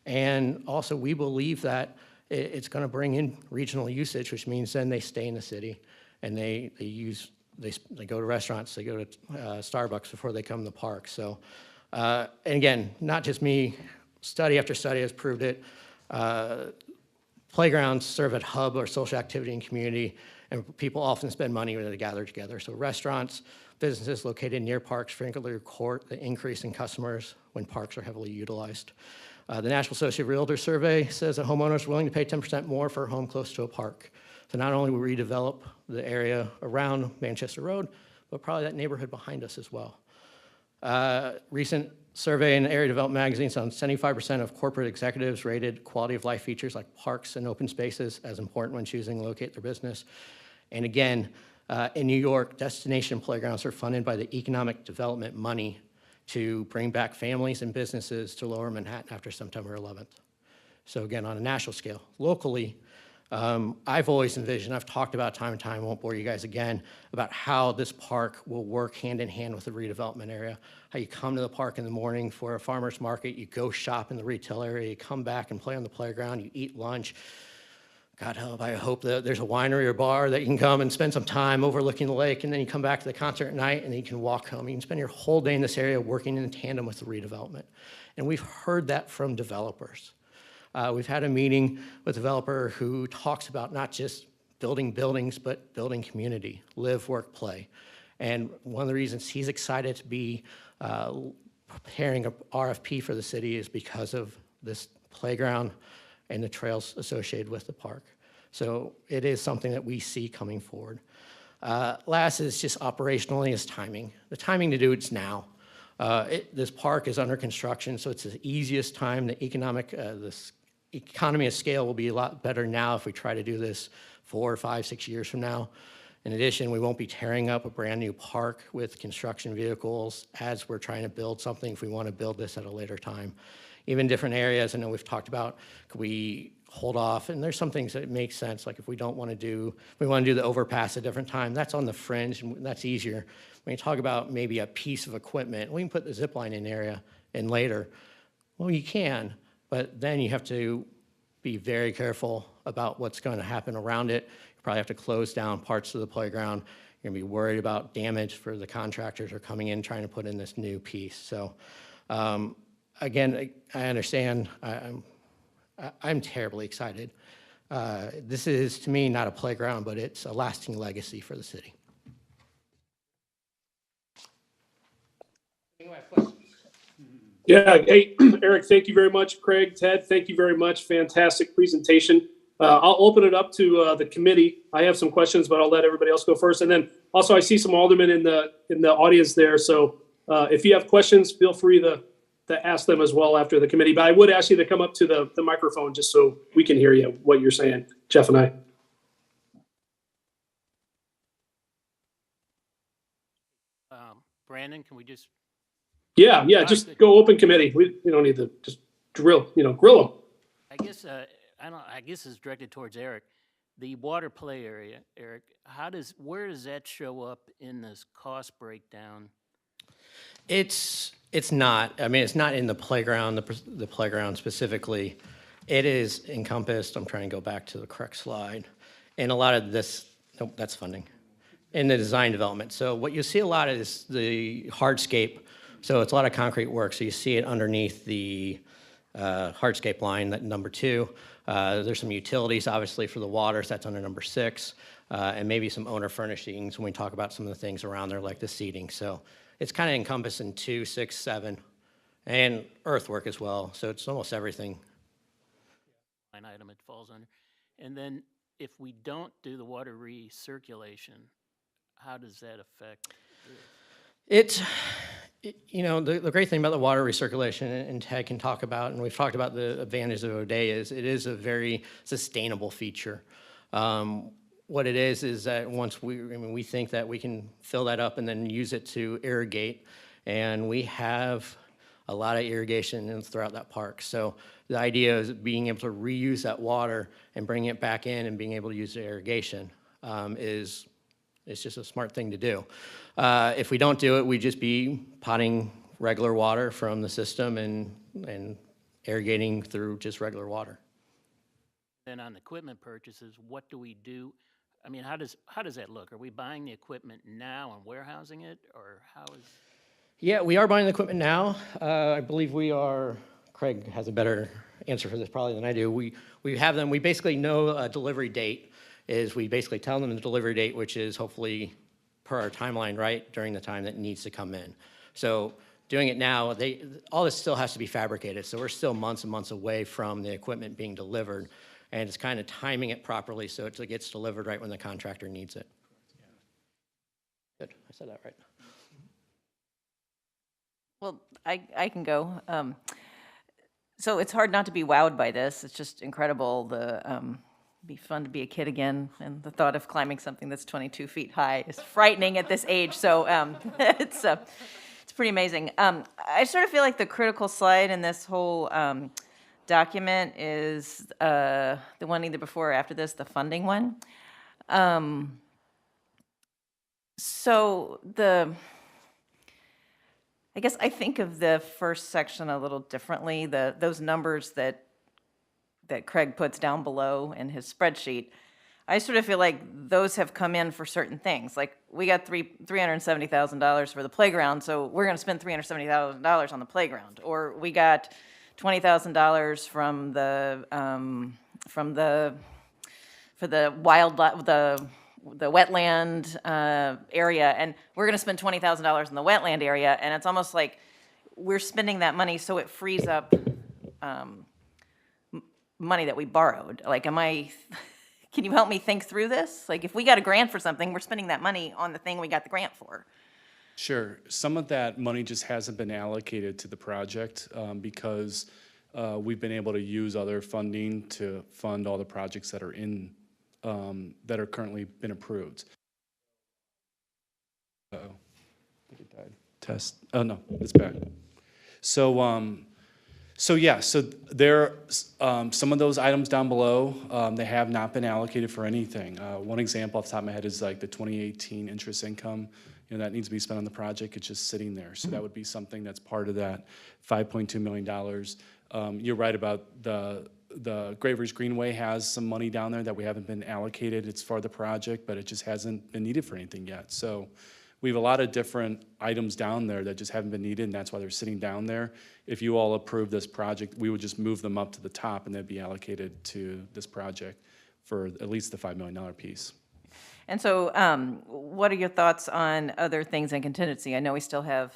And also, we believe that it's going to bring in regional usage, which means then they stay in the city and they go to restaurants, they go to Starbucks before they come to the park. So, and again, not just me. Study after study has proved it. Playgrounds serve as a hub or social activity and community, and people often spend money when they gather together. So restaurants, businesses located near parks frequently report the increase in customers when parks are heavily utilized. The National Association of Realtors survey says that homeowners are willing to pay 10% more for a home close to a park. So not only will we redevelop the area around Manchester Road, but probably that neighborhood behind us as well. Recent survey in Area Development Magazine found 75% of corporate executives rated quality of life features like parks and open spaces as important when choosing to locate their business. And again, in New York, destination playgrounds are funded by the economic development money to bring back families and businesses to Lower Manhattan after September 11th. So again, on a national scale. Locally, I've always envisioned, I've talked about time and time, won't bore you guys again, about how this park will work hand in hand with the redevelopment area. How you come to the park in the morning for a farmer's market, you go shop in the retail area, you come back and play on the playground, you eat lunch. God help, I hope that there's a winery or bar that you can come and spend some time overlooking the lake, and then you come back to the concert at night and then you can walk home. You can spend your whole day in this area working in tandem with the redevelopment. And we've heard that from developers. We've had a meeting with a developer who talks about not just building buildings, but building community, live, work, play. And one of the reasons he's excited to be preparing a RFP for the city is because of this playground and the trails associated with the park. So it is something that we see coming forward. Last is just operationally is timing. The timing to do it's now. This park is under construction, so it's the easiest time. The this economy of scale will be a lot better now if we try to do this 4, 5, 6 years from now. In addition, we won't be tearing up a brand new park with construction vehicles as we're trying to build something if we want to build this at a later time. Even different areas, I know we've talked about, could we hold off. And there's some things that make sense, like if we don't want to do, we want to do the overpass at a different time, that's on the fringe, and that's easier. When you talk about maybe a piece of equipment, we can put the zip line in area in later. Well, you can, but then you have to be very careful about what's going to happen around it. You probably have to close down parts of the playground. You're going to be worried about damage for the contractors who are coming in trying to put in this new piece. So again, I understand. I'm terribly excited. This is, to me, not a playground, but it's a lasting legacy for the city. Yeah, hey, Eric, thank you very much. Craig, Ted, thank you very much. Fantastic presentation. I'll open it up to the committee. I have some questions, but I'll let everybody else go first. And then also I see some aldermen in the audience there. So if you have questions, feel free to ask them as well after the committee. But I would ask you to come up to the microphone just so we can hear you, what you're saying, Jeff and I. Brandon, can we just, Yeah, just go open committee. We don't need to just grill them. I guess, I guess it's directed towards Eric. The water play area, Eric, where does that show up in this cost breakdown? It's not. I mean, it's not in the playground, the playground specifically. It is encompassed. I'm trying to go back to the correct slide. And a lot of this, nope, that's funding. In the design development. So what you see a lot is the hardscape. So it's a lot of concrete work. So you see it underneath the hardscape line, that number 2. There's some utilities, obviously, for the water, so that's under number 6. And maybe some owner furnishings when we talk about some of the things around there, like the seating. So it's kind of encompassed in 2, 6, 7, and earthwork as well. So it's almost everything. Line item it falls under. And then if we don't do the water recirculation, how does that affect? You know, the great thing about the water recirculation, and Ted can talk about, and we've talked about the advantage of O'Day, is it is a very sustainable feature. What it is that once we think that we can fill that up and then use it to irrigate, and we have a lot of irrigation throughout that park. So the idea is being able to reuse that water and bring it back in and being able to use the irrigation it's just a smart thing to do. If we don't do it, we'd just be potting regular water from the system and irrigating through just regular water. Then on equipment purchases, what do we do? I mean, how does that look? Are we buying the equipment now and warehousing it, or how is? Yeah, we are buying the equipment now. I believe we are. Craig has a better answer for this probably than I do. We have them. We basically know a delivery date. We basically tell them the delivery date, which is hopefully per our timeline, right, during the time that it needs to come in. So doing it now, all this still has to be fabricated. So we're still months and months away from the equipment being delivered. And it's kind of timing it properly so it gets delivered right when the contractor needs it. Good, I said that right. Well, I can go. So it's hard not to be wowed by this. It's just incredible. It'd be fun to be a kid again, and the thought of climbing something that's 22 feet high is frightening at this age. So it's pretty amazing. I sort of feel like the critical slide in this whole document is the one either before or after this, the funding one. I guess I think of the first section a little differently. Those numbers that Craig puts down below in his spreadsheet, I sort of feel like those have come in for certain things. Like we got $370,000 for the playground, so we're going to spend $370,000 on the playground. Or we got $20,000 for the wetland area, and we're going to spend $20,000 in the wetland area, and it's almost like we're spending that money so it frees up money that we borrowed. Like, can you help me think through this? Like, if we got a grant for something, we're spending that money on the thing we got the grant for. Sure. Some of that money just hasn't been allocated to the project because we've been able to use other funding to fund all the projects that are that are currently been approved. Uh-oh. I think it died. Test. Oh, no, it's back. So So yeah, so there, some of those items down below, they have not been allocated for anything. One example off the top of my head is like the 2018 interest income. You know, that needs to be spent on the project. It's just sitting there. So that would be something that's part of that $5.2 million. You're right about the Gravers Greenway has some money down there that we haven't been allocated. It's for the project, but it just hasn't been needed for anything yet. So we have a lot of different items down there that just haven't been needed, and that's why they're sitting down there. If you all approve this project, we would just move them up to the top, and they'd be allocated to this project for at least the $5 million piece. And so what are your thoughts on other things in contingency? I know we still have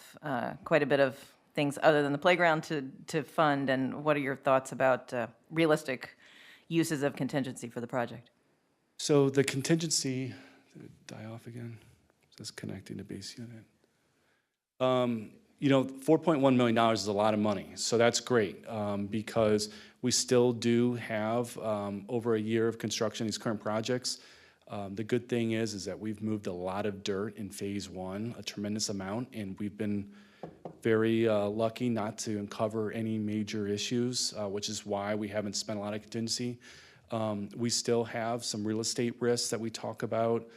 quite a bit of things other than the playground to fund, and what are your thoughts about realistic uses of contingency for the project? So the contingency, did it die off again? Just connecting to base unit. You know, $4.1 million is a lot of money, so that's great because we still do have over a year of construction of these current projects. The good thing is that we've moved a lot of dirt in phase one, a tremendous amount, and we've been very lucky not to uncover any major issues, which is why we haven't spent a lot of contingency. We still have some real estate risks that we talk about.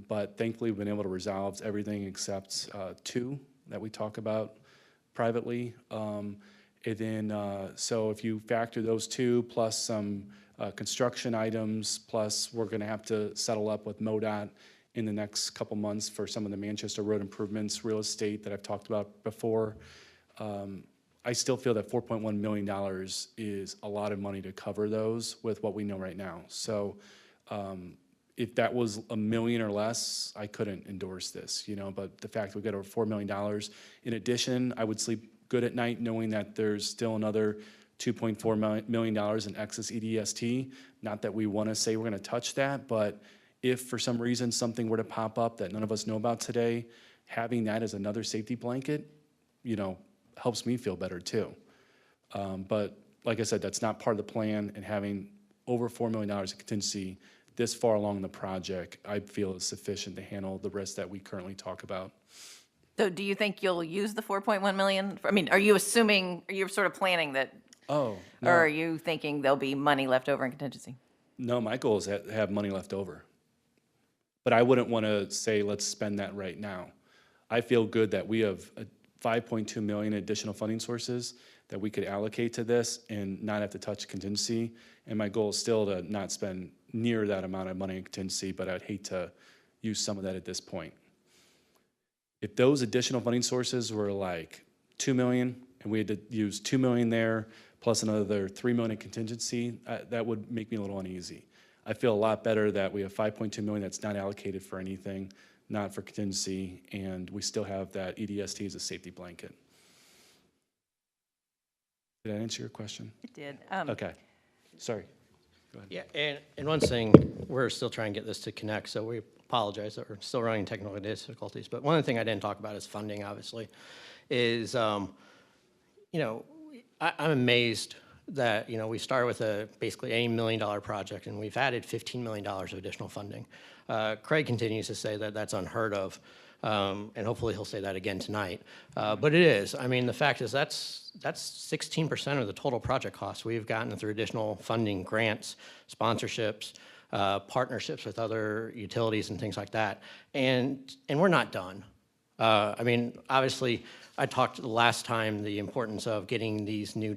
But thankfully, we've been able to resolve everything except two that we talk about privately. And then, so if you factor those two, plus some construction items, plus we're gonna have to settle up with MoDOT in the next couple months for some of the Manchester Road improvements, real estate that I've talked about before. I still feel that $4.1 million is a lot of money to cover those with what we know right now. So, if that was $1 million or less, I couldn't endorse this, you know, but the fact that we got over $4 million. In addition, I would sleep good at night knowing that there's still another $2.4 million in excess EDST. Not that we want to say we're going to touch that, but if for some reason something were to pop up that none of us know about today, having that as another safety blanket, you know, helps me feel better too. But like I said, that's not part of the plan, and having over $4 million in contingency this far along the project, I feel is sufficient to handle the risk that we currently talk about. So do you think you'll use the 4.1 million? I mean, are you assuming, are you sort of planning that, Oh, or are no, you thinking there'll be money left over in contingency? no, my goal is to have money left over. But I wouldn't want to say, let's spend that right now. I feel good that we have 5.2 million additional funding sources that we could allocate to this and not have to touch contingency. And my goal is still to not spend near that amount of money in contingency, but I'd hate to use some of that at this point. If those additional funding sources were like 2 million and we had to use 2 million there plus another 3 million in contingency, that would make me a little uneasy. I feel a lot better that we have 5.2 million that's not allocated for anything, not for contingency, and we still have that EDST as a safety blanket. Did I answer your question? It did. Okay, sorry. Go ahead. Yeah, and one thing, we're still trying to get this to connect, so we apologize that we're still running technical difficulties. But one of the things I didn't talk about is funding, obviously, is, you know, I'm amazed that, you know, we started with a basically $80 million project, and we've added $15 million of additional funding. Craig continues to say that that's unheard of, and hopefully he'll say that again tonight. But it is. I mean, the fact is that's 16% of the total project cost we've gotten through additional funding, grants, sponsorships, partnerships with other utilities and things like that. And we're not done. I mean, obviously, I talked the last time the importance of getting these new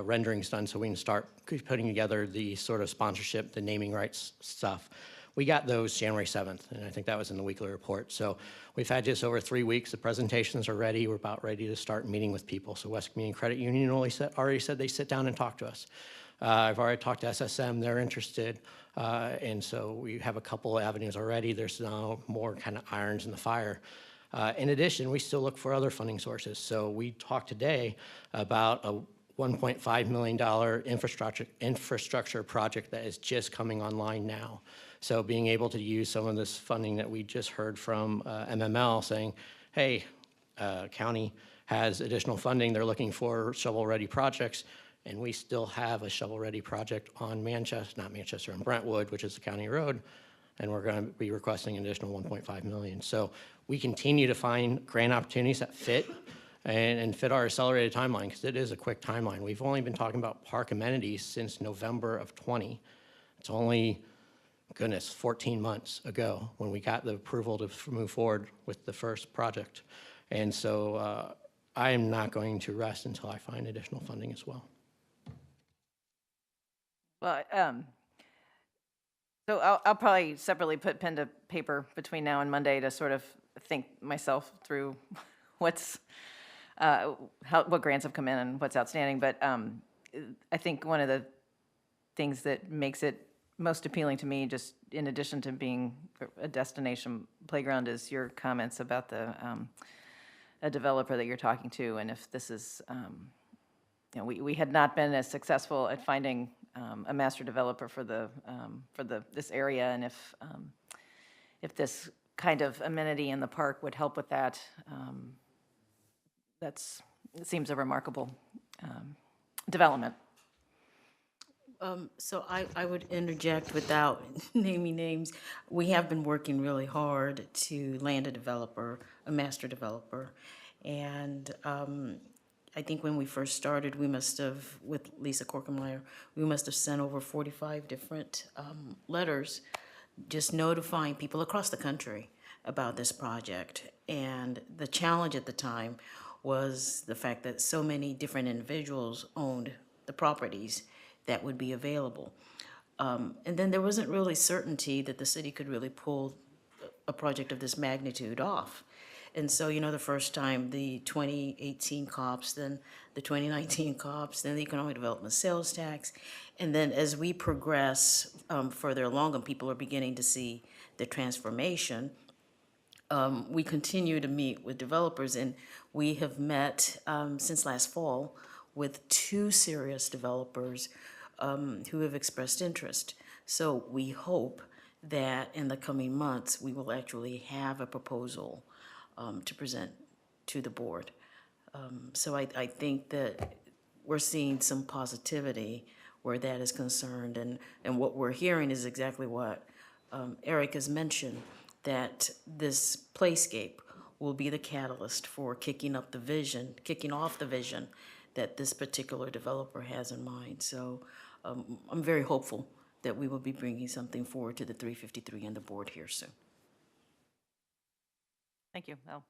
renderings done so we can start putting together the sort of sponsorship, the naming rights stuff. We got those January 7th, and I think that was in the weekly report. So we've had just over 3 weeks. The presentations are ready. We're about ready to start meeting with people. So West Community Credit Union already said they sit down and talk to us. I've already talked to SSM. They're interested. And so we have a couple of avenues already. There's now more kind of irons in the fire. In addition, we still look for other funding sources. So we talked today about a $1.5 million infrastructure project that is just coming online now. So being able to use some of this funding that we just heard from MML saying, hey, county has additional funding. They're looking for shovel-ready projects. And we still have a shovel-ready project on in Brentwood, which is the county road. And we're going to be requesting an additional $1.5 million. So we continue to find grant opportunities that fit and fit our accelerated timeline, because it is a quick timeline. We've only been talking about park amenities since November of 20. It's only, goodness, 14 months ago when we got the approval to move forward with the first project. And so I am not going to rest until I find additional funding as well. Well, so I'll probably separately put pen to paper between now and Monday to sort of think myself through what grants have come in and what's outstanding. But I think one of the things that makes it most appealing to me, just in addition to being a destination playground, is your comments about a developer that you're talking to, and if this is, we had not been as successful at finding a master developer for this area, and if this kind of amenity in the park would help with that, it seems a remarkable development. So I would interject without naming names. We have been working really hard to land a developer, a master developer. And I think when we first started, we must have, with Lisa Korkemeyer, we must have sent over 45 different letters just notifying people across the country about this project. And the challenge at the time was the fact that so many different individuals owned the properties that would be available. And then there wasn't really certainty that the city could really pull a project of this magnitude off. And so, the first time, the 2018 COPS, then the 2019 COPS, then the Economic Development Sales Tax. And then as we progress further along and people are beginning to see the transformation, we continue to meet with developers, and we have met since last fall with 2 serious developers who have expressed interest. So we hope that in the coming months, we will actually have a proposal to present to the board. So I think that we're seeing some positivity where that is concerned. And what we're hearing is exactly what Eric has mentioned, that this playscape will be the catalyst for kicking off the vision that this particular developer has in mind. So I'm very hopeful that we will be bringing something forward to the 353 and the board here soon. Thank you. I'll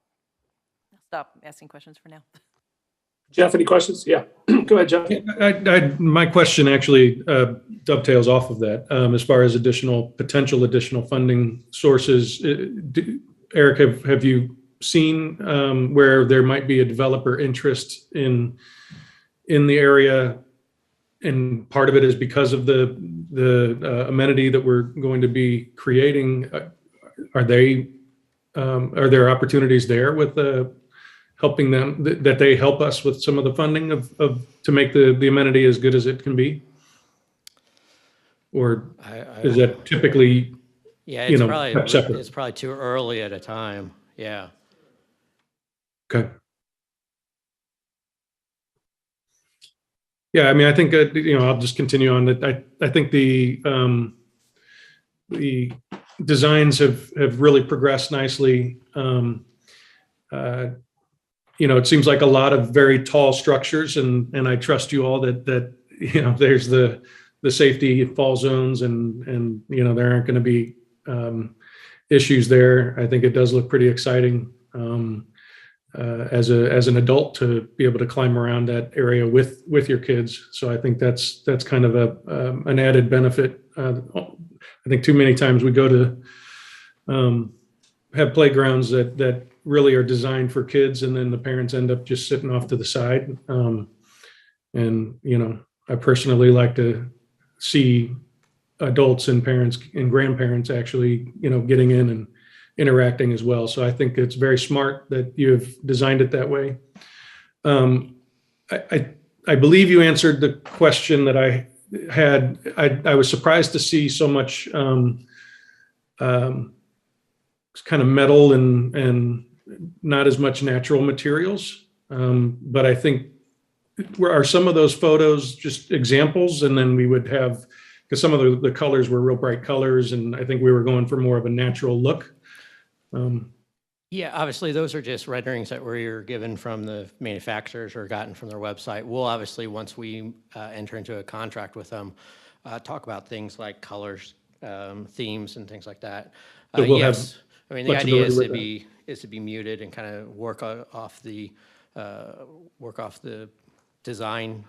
stop asking questions for now. Jeff, any questions? Yeah, go ahead, Jeff. My question actually dovetails off of that. As far as potential additional funding sources, Eric, have you seen where there might be a developer interest in the area, and part of it is because of the amenity that we're going to be creating? Are there opportunities there with helping them, that they help us with some of the funding to make the amenity as good as it can be? Or is that typically, Yeah, kept separate? it's probably too early at a time. Yeah. Okay. Yeah, I mean, I think I'll just continue on that. I think the designs have really progressed nicely. It seems like a lot of very tall structures, and I trust you all that there's the safety fall zones, and there aren't going to be issues there. I think it does look pretty exciting as an adult to be able to climb around that area with your kids. So I think that's kind of an added benefit. I think too many times we go to have playgrounds that really are designed for kids, and then the parents end up just sitting off to the side. I personally like to see adults and parents and grandparents actually, getting in and interacting as well. So I think it's very smart that you have designed it that way. I believe you answered the question that I had. I was surprised to see so much kind of metal and not as much natural materials. But I think, are some of those photos just examples? And then we would have, because some of the colors were real bright colors, and I think we were going for more of a natural look. Yeah, obviously, those are just renderings that were given from the manufacturers or gotten from their website. We'll obviously, once we enter into a contract with them, talk about things like colors, themes, and things like that. So we'll have Yes, I mean, the idea flexibility is with to be muted and kind of work off the design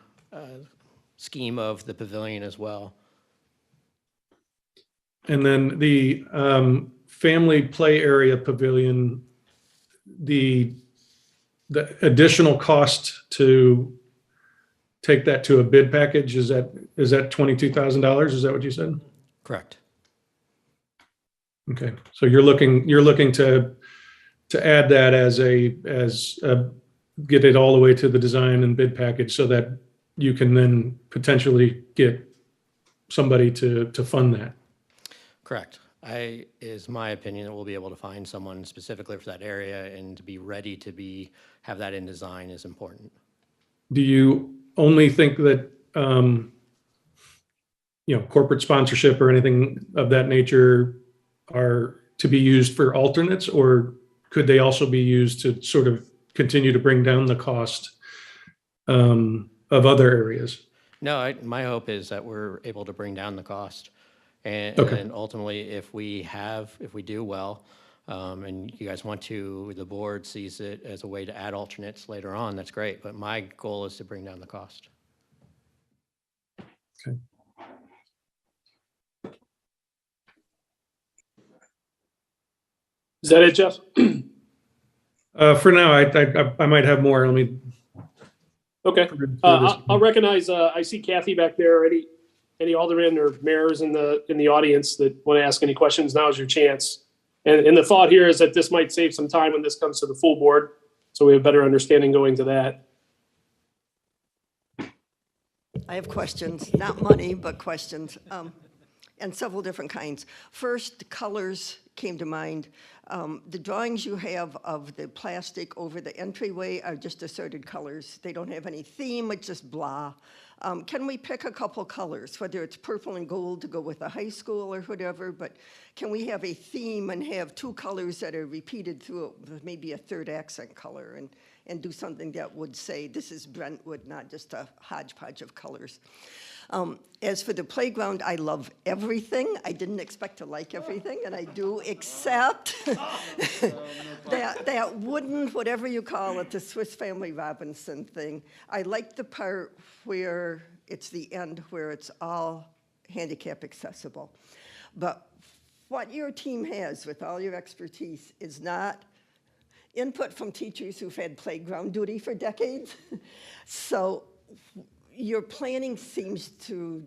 scheme of the pavilion as well. And then the family play area pavilion, the additional cost to take that to a bid package, is that $22,000? Is that what you said? Correct. Okay, so you're looking to add that as get it all the way to the design and bid package so that you can then potentially get somebody to fund that. Correct. Is my opinion that we'll be able to find someone specifically for that area, and to be ready to have that in design is important. Do you only think that, corporate sponsorship or anything of that nature are to be used for alternates, or could they also be used to sort of continue to bring down the cost of other areas? No, my hope is that we're able to bring down the cost. And, Okay. and ultimately, if we do well, and you guys the board sees it as a way to add alternates later on, that's great. But my goal is to bring down the cost. Okay. Is that it, Jeff? For now, I might have more. Let me. Okay. I'll recognize, I see Kathy back there. Any aldermen or mayors in the audience that want to ask any questions, now is your chance. And the thought here is that this might save some time when this comes to the full board, so we have better understanding going to that. I have questions, not money, but questions, and several different kinds. First, the colors came to mind. The drawings you have of the plastic over the entryway are just assorted colors. They don't have any theme, it's just blah. Can we pick a couple colors, whether it's purple and gold to go with the high school or whatever, but can we have a theme and have two colors that are repeated through it with maybe a third accent color, and do something that would say this is Brentwood, not just a hodgepodge of colors. As for the playground, I love everything. I didn't expect to like everything, and I do, except that wooden, whatever you call it, the Swiss Family Robinson thing. I like the part where it's the end, where it's all handicap accessible. But what your team has with all your expertise is not input from teachers who've had playground duty for decades. So your planning seems to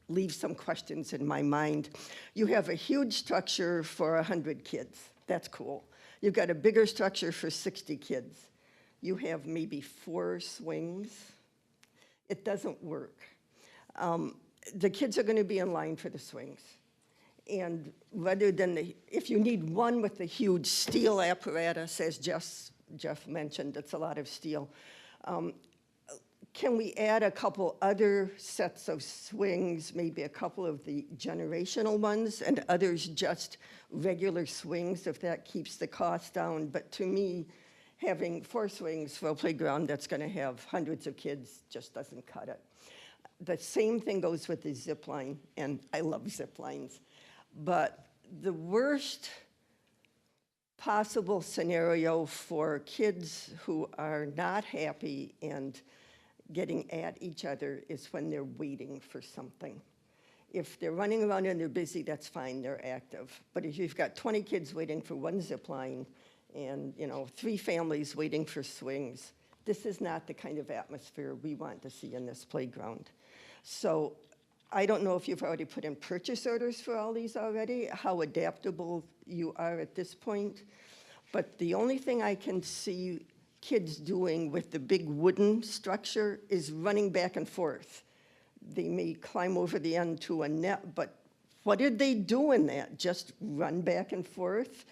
leave some questions in my mind. You have a huge structure for 100 kids. That's cool. You've got a bigger structure for 60 kids. You have maybe 4 swings. It doesn't work. The kids are going to be in line for the swings. And rather than, if you need one with the huge steel apparatus, as Jeff mentioned, it's a lot of steel. Can we add a couple other sets of swings, maybe a couple of the generational ones, and others just regular swings, if that keeps the cost down? But to me, having 4 swings for a playground that's going to have hundreds of kids just doesn't cut it. The same thing goes with the zip line, and I love zip lines. But the worst possible scenario for kids who are not happy and getting at each other is when they're waiting for something. If they're running around and they're busy, that's fine, they're active. But if you've got 20 kids waiting for one zip line and 3 families waiting for swings, this is not the kind of atmosphere we want to see in this playground. So I don't know if you've already put in purchase orders for all these already, how adaptable you are at this point. But the only thing I can see kids doing with the big wooden structure is running back and forth. They may climb over the end to a net, but what did they do in that? Just run back and forth?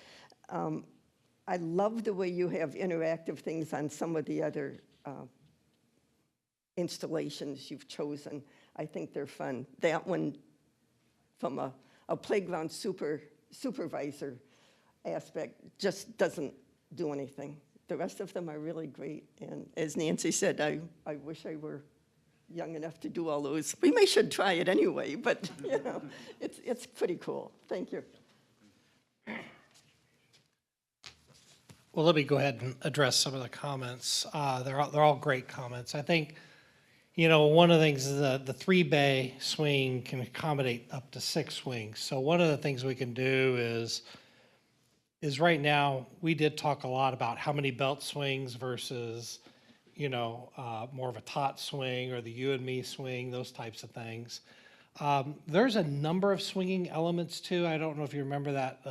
I love the way you have interactive things on some of the other installations you've chosen. I think they're fun. That one, from a playground supervisor aspect, just doesn't do anything. The rest of them are really great. And as Nancy said, I wish I were young enough to do all those. We should try it anyway, but you know, it's pretty cool. Thank you. Well, let me go ahead and address some of the comments. They're all great comments. I think, you know, one of the things is the 3-bay swing can accommodate up to 6 swings. So one of the things we can do is right now, we did talk a lot about how many belt swings versus, you know, more of a tot swing or the you and me swing, those types of things. There's a number of swinging elements too. I don't know if you remember that,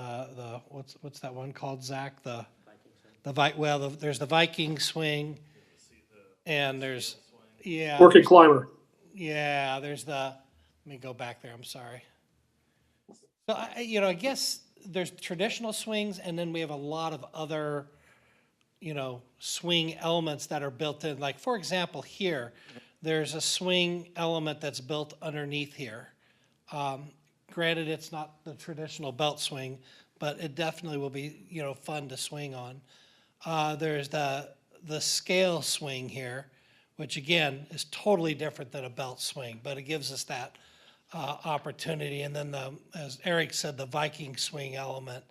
what's that one called, Zach? There's the Viking swing, and there's, yeah. Orchid climber. Yeah, let me go back there, I'm sorry. So, you know, I guess there's traditional swings, and then we have a lot of other, you know, swing elements that are built in. Like, for example, here, there's a swing element that's built underneath here. Granted, it's not the traditional belt swing, but it definitely will be, you know, fun to swing on. There's the scale swing here, which again is totally different than a belt swing, but it gives us that opportunity. And then, as Eric said, the Viking swing element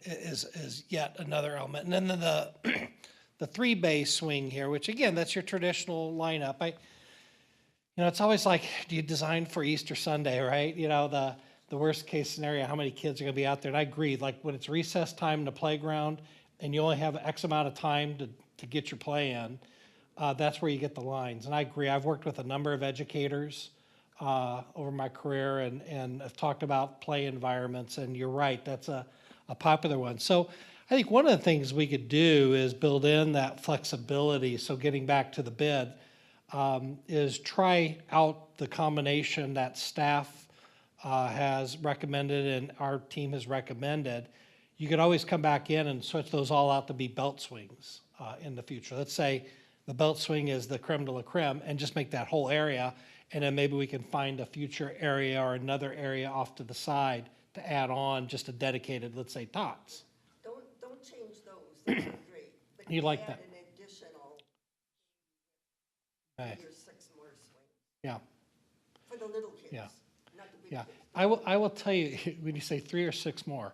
is yet another element. And then the 3-bay swing here, which again, that's your traditional lineup. You know, it's always like, do you design for Easter Sunday, right? You know, the worst case scenario, how many kids are going to be out there? And I agree, like when it's recess time in the playground and you only have X amount of time to get your play in, that's where you get the lines. And I agree, I've worked with a number of educators over my career and have talked about play environments, and you're right, that's a popular one. So I think one of the things we could do is build in that flexibility. So getting back to the bid, is try out the combination that staff has recommended and our team has recommended. You could always come back in and switch those all out to be belt swings in the future. Let's say the belt swing is the creme de la creme, and just make that whole area, and then maybe we can find a future area or another area off to the side to add on just a dedicated, let's say, tots. Don't change those. Those are great. But You like add that? an additional Okay. 3 or 6 more swings Yeah, for the little kids. Yeah. Not the big yeah. kids. I will tell you, when you say 3 or 6 more,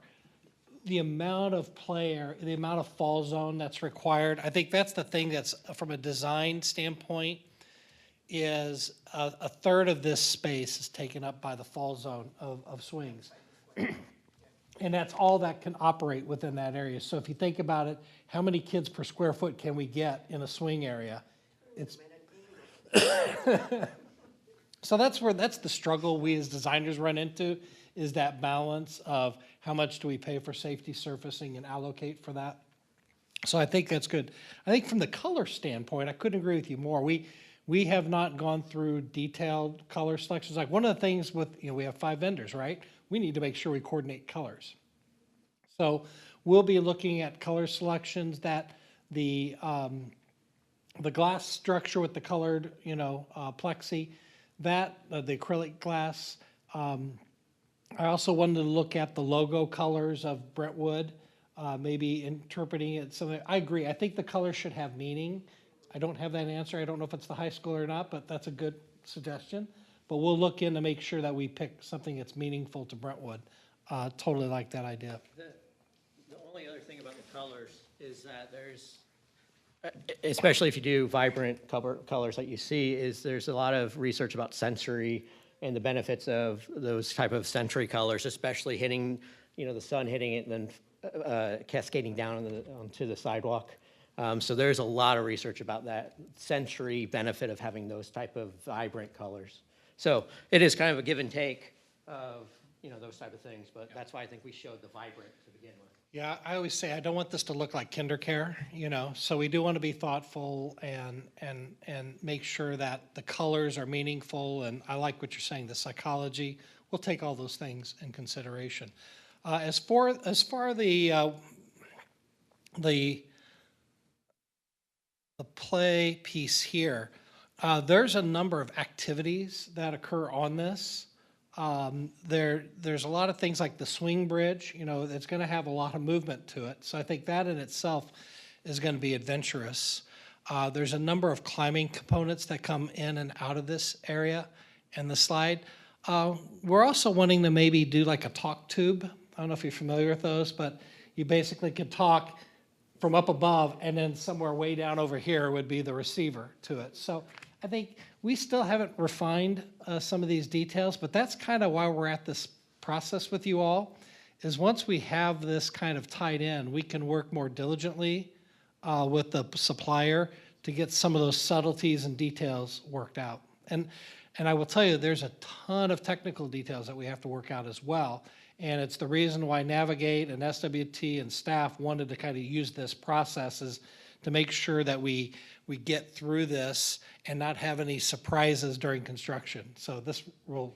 the amount of the amount of fall zone that's required, I think that's the thing that's, from a design standpoint, is a third of this space is taken up by the fall zone of swings. And that's all that can operate within that area. So if you think about it, how many kids per square foot can we get in a swing area? It's so that's the struggle we as designers run into, is that balance of how much do we pay for safety surfacing and allocate for that. So I think that's good. I think from the color standpoint, I couldn't agree with you more. We have not gone through detailed color selections. Like one of the things with, you know, we have 5 vendors, right? We need to make sure we coordinate colors. So we'll be looking at color selections that the glass structure with the colored, you know, plexi, that, the acrylic glass. I also wanted to look at the logo colors of Brentwood, maybe interpreting it something. I agree. I think the color should have meaning. I don't have that answer. I don't know if it's the high school or not, but that's a good suggestion. But we'll look in to make sure that we pick something that's meaningful to Brentwood. Totally like that idea. The only other thing about the colors is that there's, especially if you do vibrant colors like you see, is there's a lot of research about sensory and the benefits of those type of sensory colors, especially hitting, you know, the sun hitting it and then cascading down onto the sidewalk. So there's a lot of research about that sensory benefit of having those type of vibrant colors. So it is kind of a give and take of, you know, those type of things, but that's why I think we showed the vibrant to begin with. Yeah, I always say I don't want this to look like KinderCare, you know, so we do want to be thoughtful and make sure that the colors are meaningful, and I like what you're saying, the psychology. We'll take all those things in consideration. As far the play piece here, there's a number of activities that occur on this. There's a lot of things like the swing bridge, that's going to have a lot of movement to it. So I think that in itself is going to be adventurous. There's a number of climbing components that come in and out of this area and the slide. We're also wanting to maybe do like a talk tube. I don't know if you're familiar with those, but you basically could talk from up above, and then somewhere way down over here would be the receiver to it. So I think we still haven't refined some of these details, but that's kind of why we're at this process with you all, is once we have this kind of tied in, we can work more diligently with the supplier to get some of those subtleties and details worked out. And I will tell you, there's a ton of technical details that we have to work out as well. And it's the reason why Navigate and SWT and staff wanted to kind of use this process is to make sure that we get through this and not have any surprises during construction. So this we'll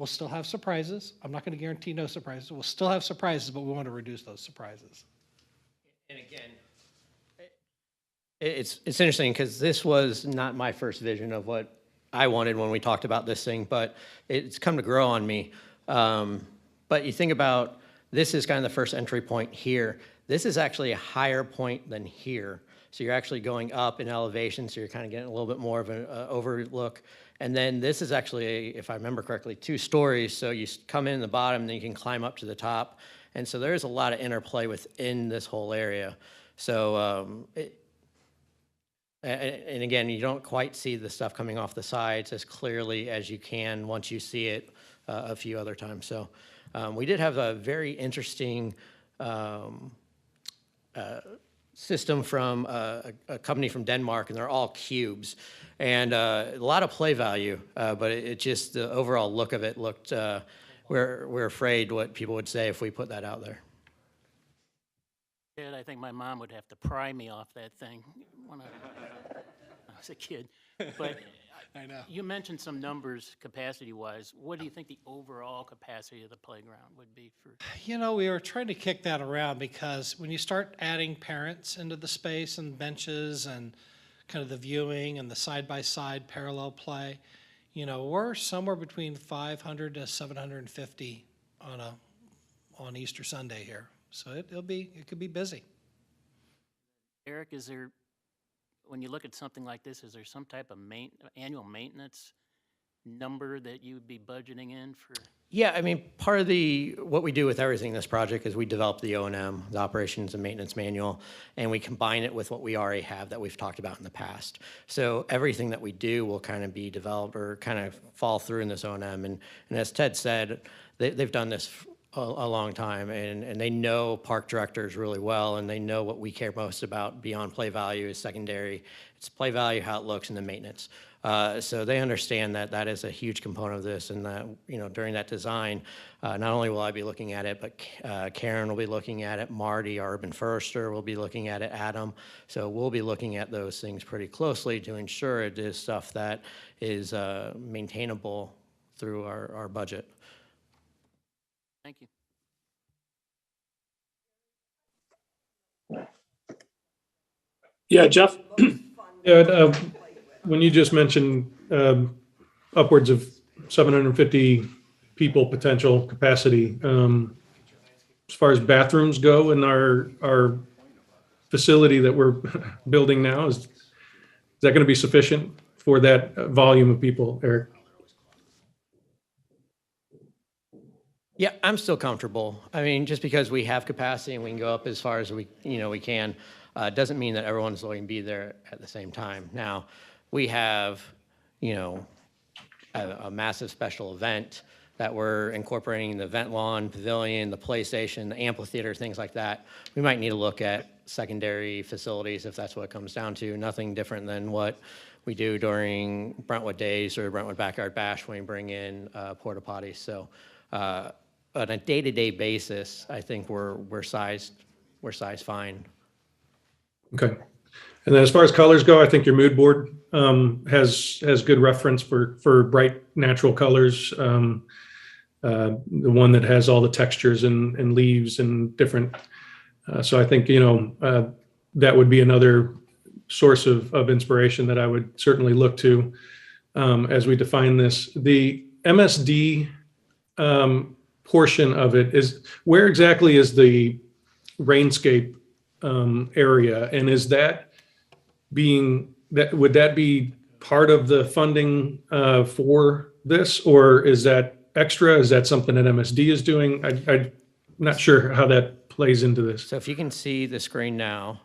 still have surprises. I'm not going to guarantee no surprises. We'll still have surprises, but we want to reduce those surprises. And again, it's interesting because this was not my first vision of what I wanted when we talked about this thing, but it's come to grow on me. But you think about, this is kind of the first entry point here. This is actually a higher point than here. So you're actually going up in elevation, so you're kind of getting a little bit more of an overlook. And then this is actually, if I remember correctly, 2 stories. So you come in the bottom, then you can climb up to the top. And so there's a lot of interplay within this whole area. So, and again, you don't quite see the stuff coming off the sides as clearly as you can once you see it a few other times. So we did have a very interesting system from a company from Denmark, and they're all cubes. And a lot of play value, but it just, the overall look of it looked, we're afraid what people would say if we put that out there. Ed, I think my mom would have to pry me off that thing when I was a kid. But I know. you mentioned some numbers capacity-wise. What do you think the overall capacity of the playground would be for? We were trying to kick that around because when you start adding parents into the space and benches and kind of the viewing and the side-by-side parallel play, we're somewhere between 500 to 750 on Easter Sunday here. So it could be busy. Eric, when you look at something like this, is there some type of annual maintenance number that you would be budgeting in for? Yeah, I mean, part of what we do with everything in this project is we develop the O&M, the operations and maintenance manual, and we combine it with what we already have that we've talked about in the past. So everything that we do will kind of be developed or kind of fall through in this O&M. And as Ted said, they've done this a long time, and they know park directors really well, and they know what we care most about beyond play value is secondary. It's play value, how it looks, and the maintenance. So they understand that that is a huge component of this, and that during that design, not only will I be looking at it, but Karen will be looking at it, Marty, our urban forester, will be looking at it, Adam. So we'll be looking at those things pretty closely to ensure it is stuff that is maintainable through our budget. Thank you. Yeah, Jeff? Yeah, when you just mentioned upwards of 750 people potential capacity, as far as bathrooms go in our facility that we're building now, is that going to be sufficient for that volume of people, Eric? Yeah, I'm still comfortable. I mean, just because we have capacity and we can go up as far as we can, doesn't mean that everyone's going to be there at the same time. Now, we have, a massive special event that we're incorporating, the event lawn, pavilion, the PlayStation, the amphitheater, things like that. We might need to look at secondary facilities if that's what it comes down to. Nothing different than what we do during Brentwood Days or Brentwood Backyard Bash when we bring in porta potties. So, on a day-to-day basis, I think we're sized fine. Okay. And then as far as colors go, I think your mood board has good reference for bright natural colors. The one that has all the textures and leaves and different. So I think, that would be another source of inspiration that I would certainly look to as we define this. The MSD, portion of it is, where exactly is the rainscape area? And is that would that be part of the funding for this, or is that extra? Is that something that MSD is doing? I'm not sure how that plays into this. So if you can see the screen now,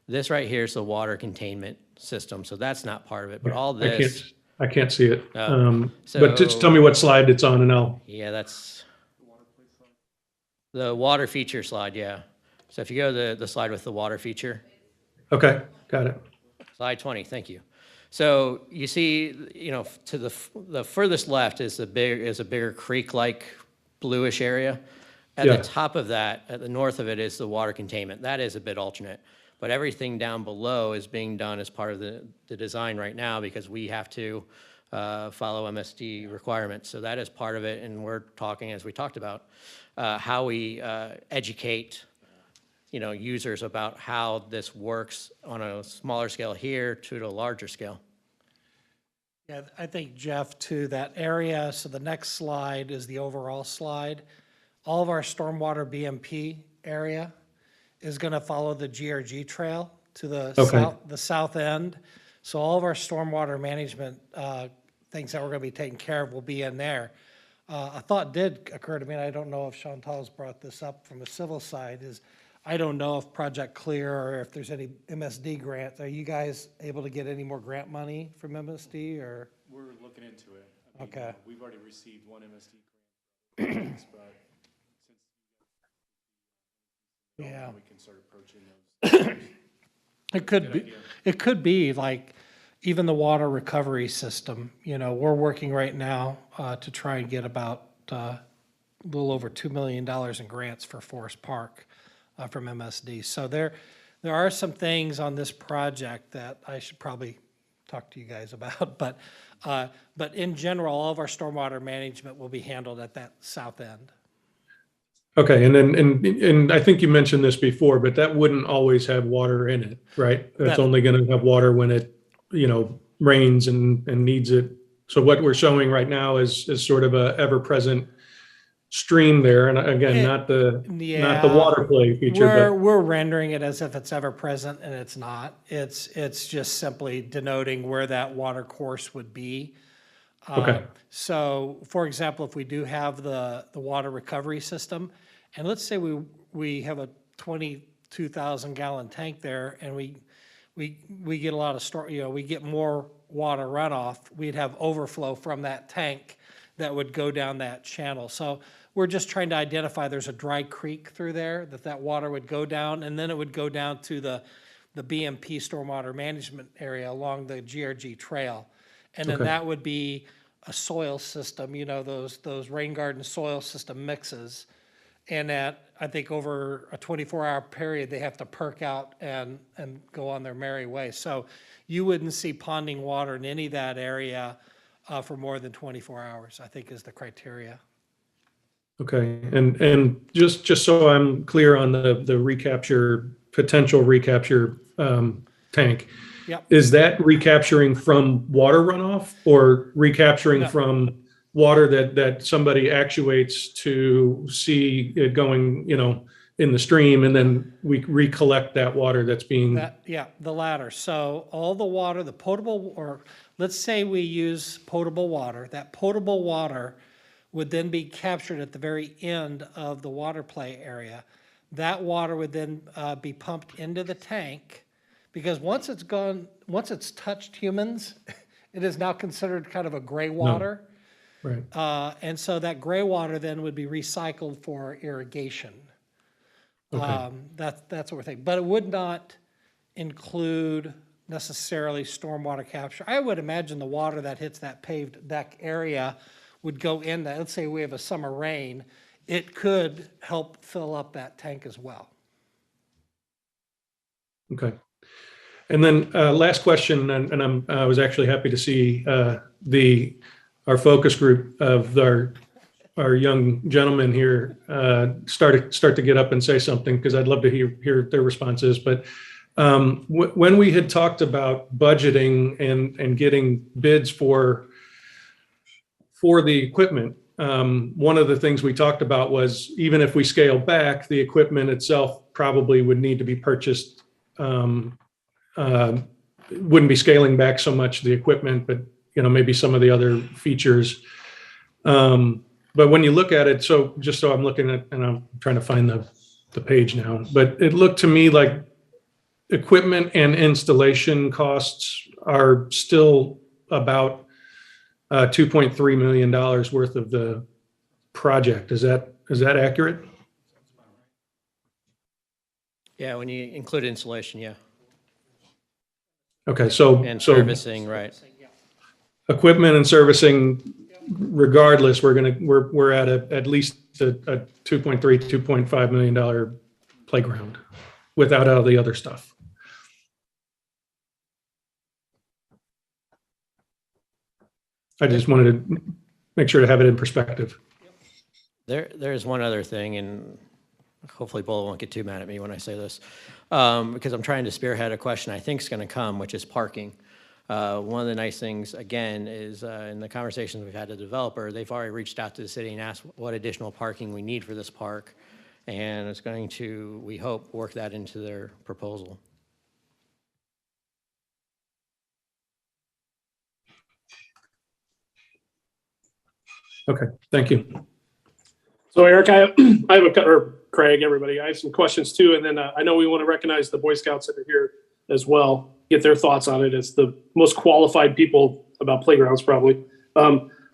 this right here is the water containment system. So that's not part of it, but all this. I can't see it. Oh, But just tell me what slide it's on and I'll. Yeah, that's the water feature slide, yeah. So if you go to the slide with the water feature, Okay, got it. slide 20, thank you. So you see, to the furthest left is a bigger creek-like bluish area. At Yeah. the top of that, at the north of it, is the water containment. That is a bit alternate. But everything down below is being done as part of the design right now because we have to follow MSD requirements. So that is part of it, and we're talking, as we talked about, how we educate users about how this works on a smaller scale here to a larger scale. Yeah, I think, Jeff, to that area, so the next slide is the overall slide. All of our stormwater BMP area is going to follow the GRG trail to the south end. So all of our stormwater management things that we're going to be taking care of will be in there. A thought did occur to me, and I don't know if Chantal's brought this up from the civil side, is I don't know if Project Clear or if there's any MSD grants. Are you guys able to get any more grant money from MSD or? We're looking into it. I mean, Okay. We've already received one MSD grant, but since Yeah. we can start approaching those. It could be like even the water recovery system, we're working right now to try and get about a little over $2 million in grants for Forest Park from MSD. So there are some things on this project that I should probably talk to you guys about, but in general, all of our stormwater management will be handled at that south end. Okay, and then, and I think you mentioned this before, but that wouldn't always have water in it, right? That's only gonna have water when it, rains and needs it. So what we're showing right now is sort of a ever-present stream there, and again, not the water play feature, We're rendering it as if it's ever present, and it's not. It's just simply denoting where that water course would be. Okay. So, for example, if we do have the water recovery system, and let's say we have a 22,000 gallon tank there, and we get a lot of we get more water runoff, we'd have overflow from that tank that would go down that channel. So we're just trying to identify there's a dry creek through there that water would go down, and then it would go down to the BMP stormwater management area along the GRG trail. And then that would be a soil system, those rain garden soil system mixes. And that, I think over a 24-hour period, they have to perk out and go on their merry way. So you wouldn't see ponding water in any of that area for more than 24 hours, I think is the criteria. Okay, and just so I'm clear on the potential recapture tank. Yep. Is that recapturing from water runoff or recapturing from water that somebody actuates to see it going, in the stream, and then we recollect that water that's being. The latter. So all the water, the potable, or let's say we use potable water, that potable water would then be captured at the very end of the water play area. That water would then be pumped into the tank, because once it's touched humans, it is now considered kind of a gray water. Right. And so that gray water then would be recycled for irrigation. Okay. That's what we're thinking. But it would not include necessarily stormwater capture. I would imagine the water that hits that paved deck area would go in that. Let's say we have a summer rain, it could help fill up that tank as well. Okay. And then last question, and I was actually happy to see our focus group of our young gentlemen here start to get up and say something, because I'd love to hear their responses. But when we had talked about budgeting and getting bids for the equipment, one of the things we talked about was even if we scale back, the equipment itself probably would need to be purchased. Wouldn't be scaling back so much the equipment, but maybe some of the other features. But when you look at it, so just so I'm looking at, and I'm trying to find the page now, but it looked to me like equipment and installation costs are still about $2.3 million worth of the project. Is that accurate? Yeah, when you include installation, yeah, Okay, so and servicing, right. equipment and servicing, regardless, we're at at least a $2.3, $2.5 million playground without all the other stuff. I just wanted to make sure to have it in perspective. There's one other thing, and hopefully Bola won't get too mad at me when I say this, because I'm trying to spearhead a question I think is going to come, which is parking. One of the nice things, again, is in the conversations we've had with the developer, they've already reached out to the city and asked what additional parking we need for this park, and it's going to, we hope, work that into their proposal. Okay, thank you. So Eric, I have or Craig, everybody, I have some questions too. And then I know we want to recognize the Boy Scouts that are here as well, get their thoughts on it. It's the most qualified people about playgrounds probably.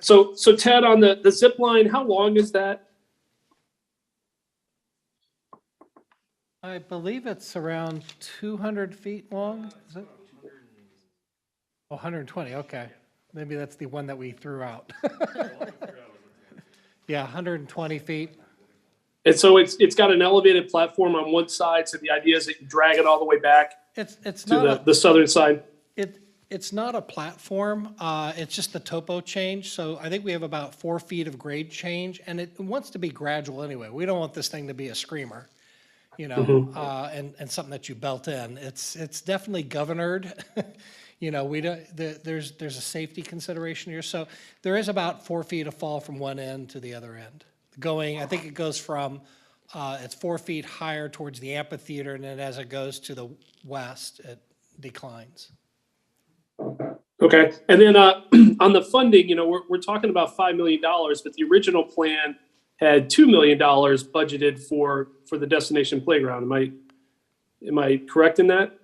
So Ted, on the zip line, how long is that? I believe it's around 200 feet long. Is it? Oh, 120, okay. Maybe that's the one that we threw out. Yeah, 120 feet. And so it's got an elevated platform on one side. So the idea is that you drag it all the way back It's to not the southern side. It's not a platform. It's just the topo change. So I think we have about 4 feet of grade change, and it wants to be gradual anyway. We don't want this thing to be a screamer, and something that you belt in. It's definitely governed. We don't. There's a safety consideration here. So there is about 4 feet of fall from one end to the other end. I think it goes from it's 4 feet higher towards the amphitheater, and then as it goes to the west, it declines. Okay. And then on the funding, we're talking about $5 million, but the original plan had $2 million budgeted for the destination playground. Am I correct in that?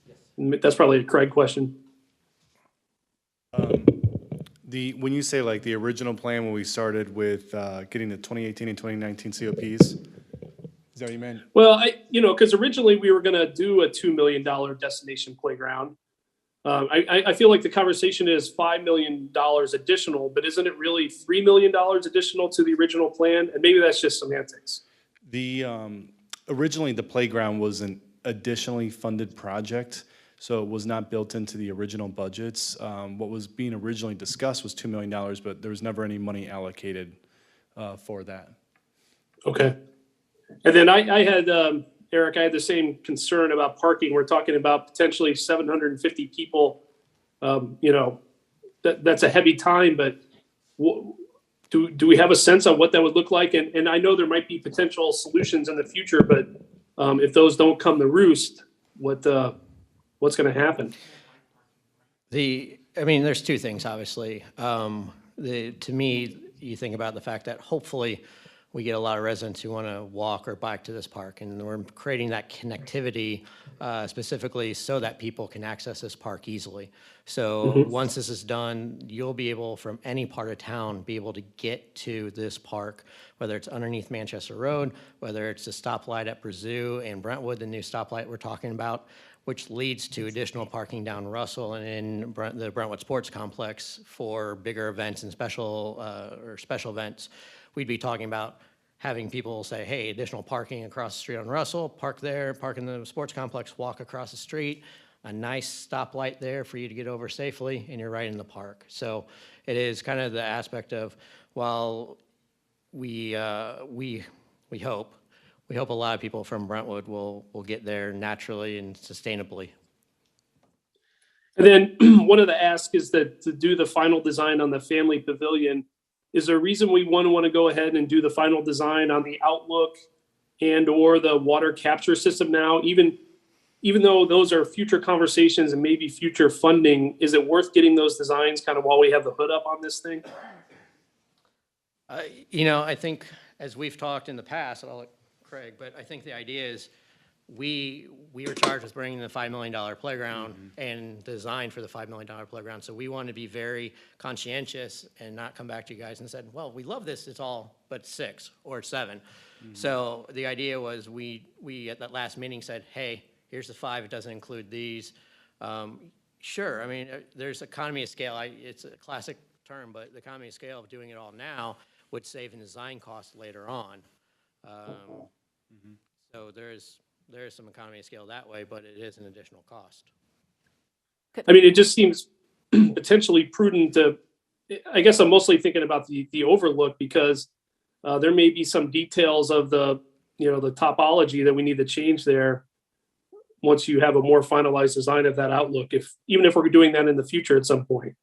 Yes. That's probably a Craig question. When you say like the original plan when we started with getting the 2018 and 2019 COPs, is that what you meant? Well, because originally we were going to do a $2 million destination playground. I feel like the conversation is $5 million additional, but isn't it really $3 million additional to the original plan? And maybe that's just semantics. Originally the playground was an additionally funded project, so it was not built into the original budgets. What was being originally discussed was $2 million, but there was never any money allocated for that. Okay. And then I had, Eric, I had the same concern about parking. We're talking about potentially 750 people. That's a heavy time, but do we have a sense on what that would look like? And I know there might be potential solutions in the future, but if those don't come to roost, what's going to happen? There's two things, obviously. To me, you think about the fact that hopefully we get a lot of residents who want to walk or bike to this park, and we're creating that connectivity specifically so that people can access this park easily. So once this is done, you'll be able, from any part of town, be able to get to this park, whether it's underneath Manchester Road, whether it's the stoplight at Brazil and Brentwood, the new stoplight we're talking about, which leads to additional parking down Russell and in the Brentwood Sports Complex for bigger events and special events. We'd be talking about having people say, hey, additional parking across the street on Russell, park there, park in the sports complex, walk across the street, a nice stoplight there for you to get over safely, and you're right in the park. So it is kind of the aspect of, while we hope a lot of people from Brentwood will get there naturally and sustainably. And then one of the asks is that to do the final design on the family pavilion, is there a reason we want to go ahead and do the final design on the outlook and or the water capture system now? Even though those are future conversations and maybe future funding, is it worth getting those designs kind of while we have the hood up on this thing? I think as we've talked in the past, and I'll let Craig, but I think the idea is we were charged with bringing the $5 million playground and design for the $5 million playground. So we want to be very conscientious and not come back to you guys and said, well, we love this, it's all but 6 or 7. So the idea was we at that last meeting said, hey, here's the 5, it doesn't include these. Sure, I mean, there's economy of scale. It's a classic term, but the economy of scale of doing it all now would save in design costs later on. So there is some economy of scale that way, but it is an additional cost. I mean, it just seems potentially prudent to, I guess I'm mostly thinking about the overlook because there may be some details of the topology that we need to change there once you have a more finalized design of that outlook, even if we're doing that in the future at some point.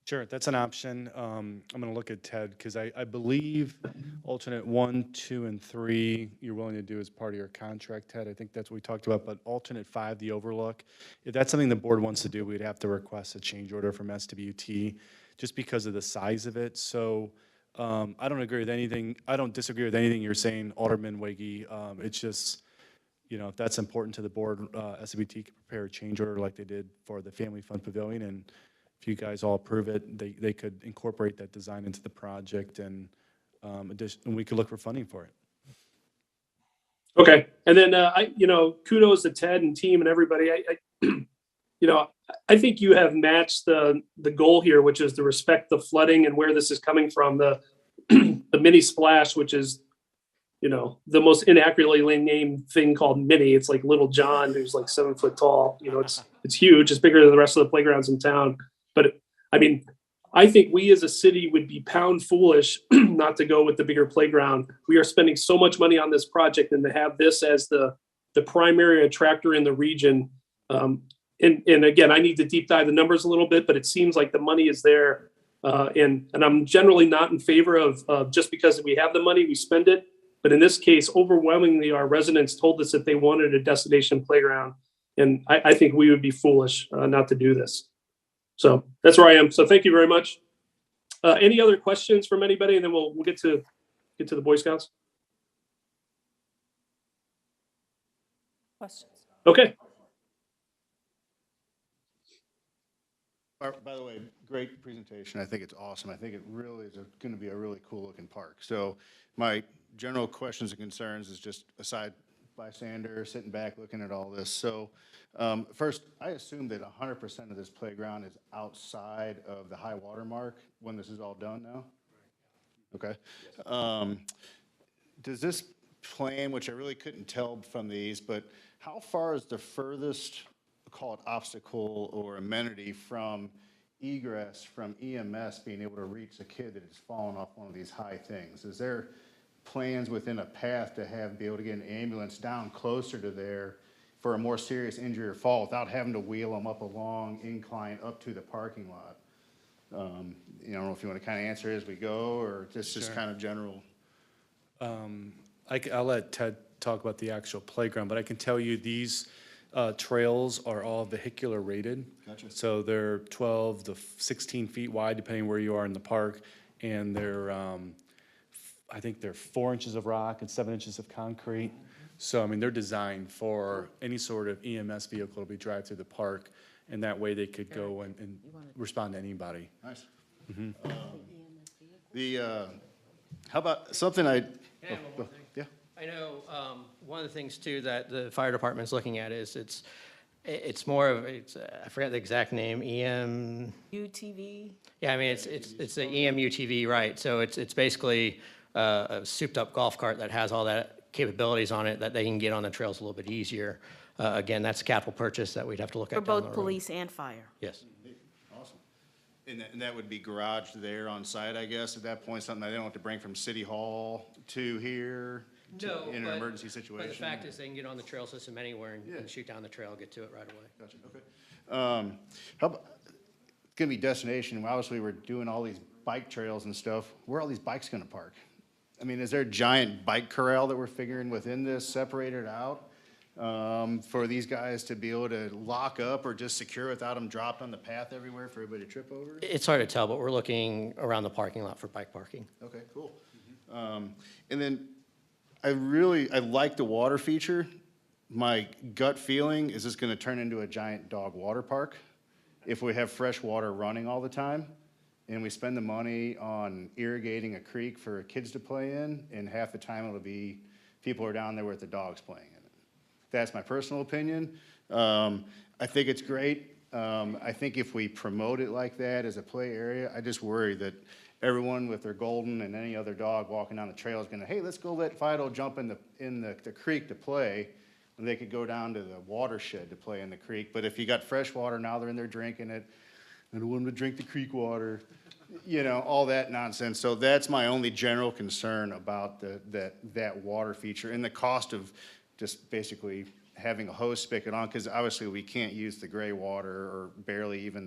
Sure, that's an option. I'm going to look at Ted because I believe alternate 1, 2, and 3 you're willing to do as part of your contract, Ted. I think that's what we talked about. But alternate 5, the overlook, if that's something the board wants to do, we'd have to request a change order from SWT just because of the size of it. So I don't agree with anything. I don't disagree with anything you're saying, Alderman Wiggy. It's just, if that's important to the board, SWT can prepare a change order like they did for the Family Fun Pavilion, and if you guys all approve it, they could incorporate that design into the project, and we could look for funding for it. Okay, and then kudos to Ted and team and everybody. I think you have matched the goal here, which is to respect the flooding and where this is coming from. The mini splash, which is the most inaccurately named thing called mini. It's like Little John, who's like 7 foot tall. It's huge. It's bigger than the rest of the playgrounds in town. But I mean, I think we as a city would be pound foolish not to go with the bigger playground. We are spending so much money on this project, and to have this as the primary attractor in the region. And again, I need to deep dive the numbers a little bit, but it seems like the money is there. And I'm generally not in favor of just because we have the money, we spend it. But in this case, overwhelmingly, our residents told us that they wanted a destination playground. And I think we would be foolish not to do this. So that's where I am. So thank you very much. Any other questions from anybody? And then we'll get to the Boy Scouts. Questions? Okay. By the way, great presentation. I think it's awesome. I think it really is going to be a really cool looking park. So my general questions and concerns is just a side bystander sitting back looking at all this. So first, I assume that 100% of this playground is outside of the high water mark when this is all done now? Okay. Does this plan, which I really couldn't tell from these, but how far is the furthest, call it obstacle or amenity from egress from EMS being able to reach a kid that has fallen off one of these high things? Is there plans within a path to be able to get an ambulance down closer to there for a more serious injury or fall without having to wheel them up a long incline up to the parking lot? I don't know if you want to kind of answer as we go, or just kind of general. I'll let Ted talk about the actual playground, but I can tell you these trails are all vehicular rated. Gotcha. So they're 12 to 16 feet wide, depending where you are in the park, and they're I think they're 4 inches of rock and 7 inches of concrete. So, I mean, they're designed for any sort of EMS vehicle to be drive through the park, and that way they could go and respond to anybody. Nice. How about something Yeah, one more thing. Yeah. I know one of the things too that the fire department's looking at is it's more of I forget the exact name, UTV. Yeah, I mean it's the EMUTV, right? So it's basically a souped up golf cart that has all that capabilities on it that they can get on the trails a little bit easier. Again, that's a capital purchase that we'd have to look For at down the both road. police and fire. Yes. Awesome. And that would be garaged there on site, I guess, at that point, something that they don't have to bring from City Hall to here in an emergency situation? But the fact is they can get on the trail system anywhere and shoot down the trail, get to it right away. Gotcha, okay. How about, it's gonna be destination, obviously we're doing all these bike trails and stuff, where are all these bikes gonna park? I mean, is there a giant bike corral that we're figuring within this, separated out? For these guys to be able to lock up or just secure without them dropped on the path everywhere for everybody to trip over? It's hard to tell, but we're looking around the parking lot for bike parking. Okay, cool. And then I like the water feature. My gut feeling is it's gonna turn into a giant dog water park if we have fresh water running all the time and we spend the money on irrigating a creek for kids to play in, and half the time it'll be people are down there with the dogs playing in it. That's my personal opinion. I think it's great. I think if we promote it like that as a play area, I just worry that everyone with their golden and any other dog walking down the trail is gonna, hey, let's go let Fido jump in the creek to play. And they could go down to the watershed to play in the creek. But if you got fresh water, now they're in there drinking it. I don't want them to drink the creek water, you know, all that nonsense. So that's my only general concern about that water feature and the cost of just basically having a hose spigot on, because obviously we can't use the gray water or barely even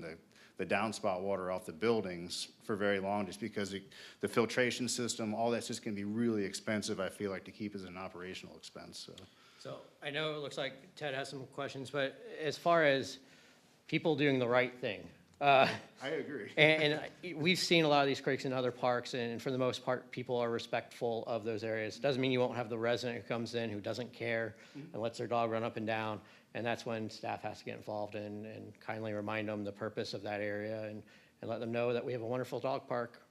the downspout water off the buildings for very long, just because the filtration system, all that's just gonna be really expensive, I feel like, to keep as an operational expense, so. So I know it looks like Ted has some questions, but as far as people doing the right thing. I agree. And we've seen a lot of these creeks in other parks, and for the most part, people are respectful of those areas. Doesn't mean you won't have the resident who comes in who doesn't care and lets their dog run up and down, and that's when staff has to get involved and kindly remind them the purpose of that area and let them know that we have a wonderful dog park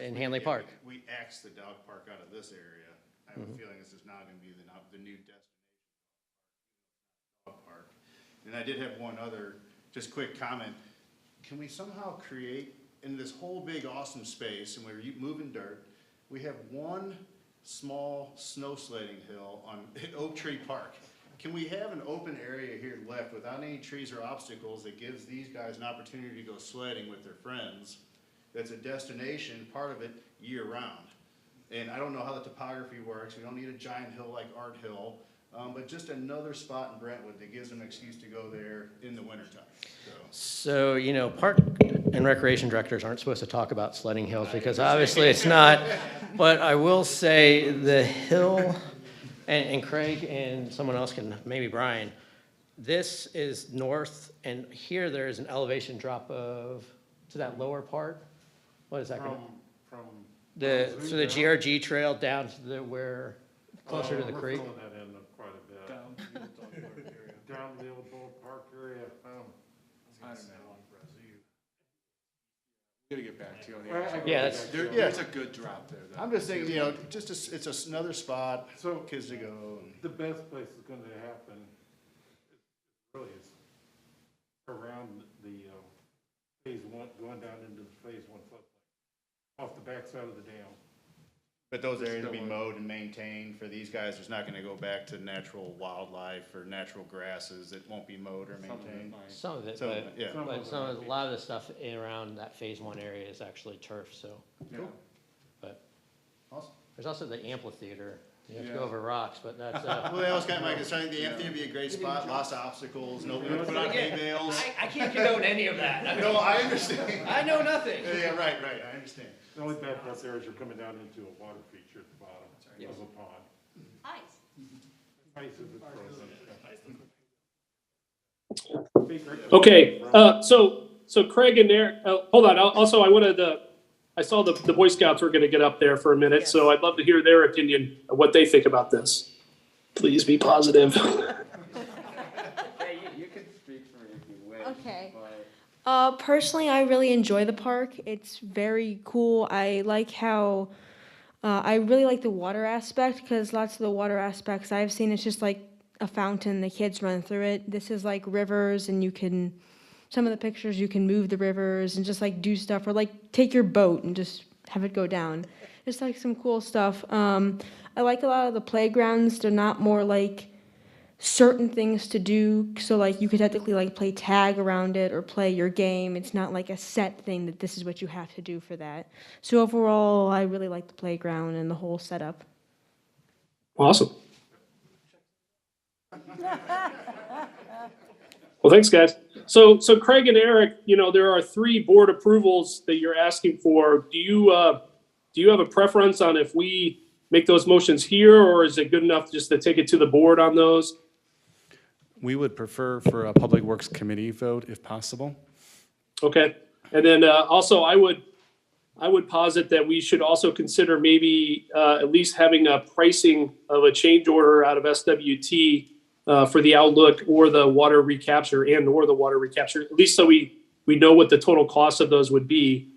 in Hanley Park. We axed the dog park out of this area. I have a feeling this is not gonna be the new destination dog park. And I did have one other, just quick comment. Can we somehow create, in this whole big awesome space, and we're moving dirt, we have one small snow sledding hill on Oak Tree Park. Can we have an open area here left without any trees or obstacles that gives these guys an opportunity to go sledding with their friends? That's a destination, part of it, year-round. And I don't know how the topography works. We don't need a giant hill like Art Hill, but just another spot in Brentwood that gives them an excuse to go there in the wintertime. So, you know, park and recreation directors aren't supposed to talk about sledding hills because obviously it's not, but I will say the hill, and Craig and someone else can, maybe Brian, this is north, and here there is an elevation drop of, to that lower part. What is that gonna? So the GRG trail down to the closer to the creek. We're filling that in quite a bit. Down the old ballpark area. I don't know. Gotta get back to you on the Well, actual. Yeah, There's a good drop there, though. I'm just thinking, you know, it's another spot So for kids to go. And the best place is going to happen really is around the phase one, going down into the phase one floodplain, off the backside of the dam. But those areas will be mowed and maintained for these guys. It's not gonna go back to natural wildlife or natural grasses. It won't be mowed or maintained. Some of it, So, but, yeah. a lot of the stuff around that phase one area is actually turf, so. Cool. But Awesome. there's also the amphitheater. You have to Yeah. go over rocks, but that's, Well, that was kind of my concern. The amphitheater would be a great spot, lots of obstacles, no, put on hay bales. I can't condone any of that. No, I understand. I know nothing. Yeah, right, I understand. The only bad part there is you're coming down into a water feature at the bottom of a pond. Ice. Ice is frozen. Okay, so Craig and Eric, hold on, also I wanted I saw the Boy Scouts were gonna get up there for a minute, so I'd love to hear their opinion of what they think about this. Please be positive. You can speak for me if you wish. Okay. But Personally, I really enjoy the park. It's very cool. I like how, I really like the water aspect because lots of the water aspects I've seen, it's just like a fountain, the kids run through it. This is like rivers and some of the pictures you can move the rivers and just like do stuff or like take your boat and just have it go down. Just like some cool stuff. I like a lot of the playgrounds. They're not more like certain things to do, so like you could technically like play tag around it or play your game. It's not like a set thing that this is what you have to do for that. So overall, I really like the playground and the whole setup. Awesome. Well, thanks, guys. So Craig and Eric, there are 3 board approvals that you're asking for. Do you have a preference on if we make those motions here, or is it good enough just to take it to the board on those? We would prefer for a Public Works Committee vote if possible. Okay. And then also I would posit that we should also consider maybe at least having a pricing of a change order out of SWT for the outlook or the water recapture or the water recapture, at least so we know what the total cost of those would be.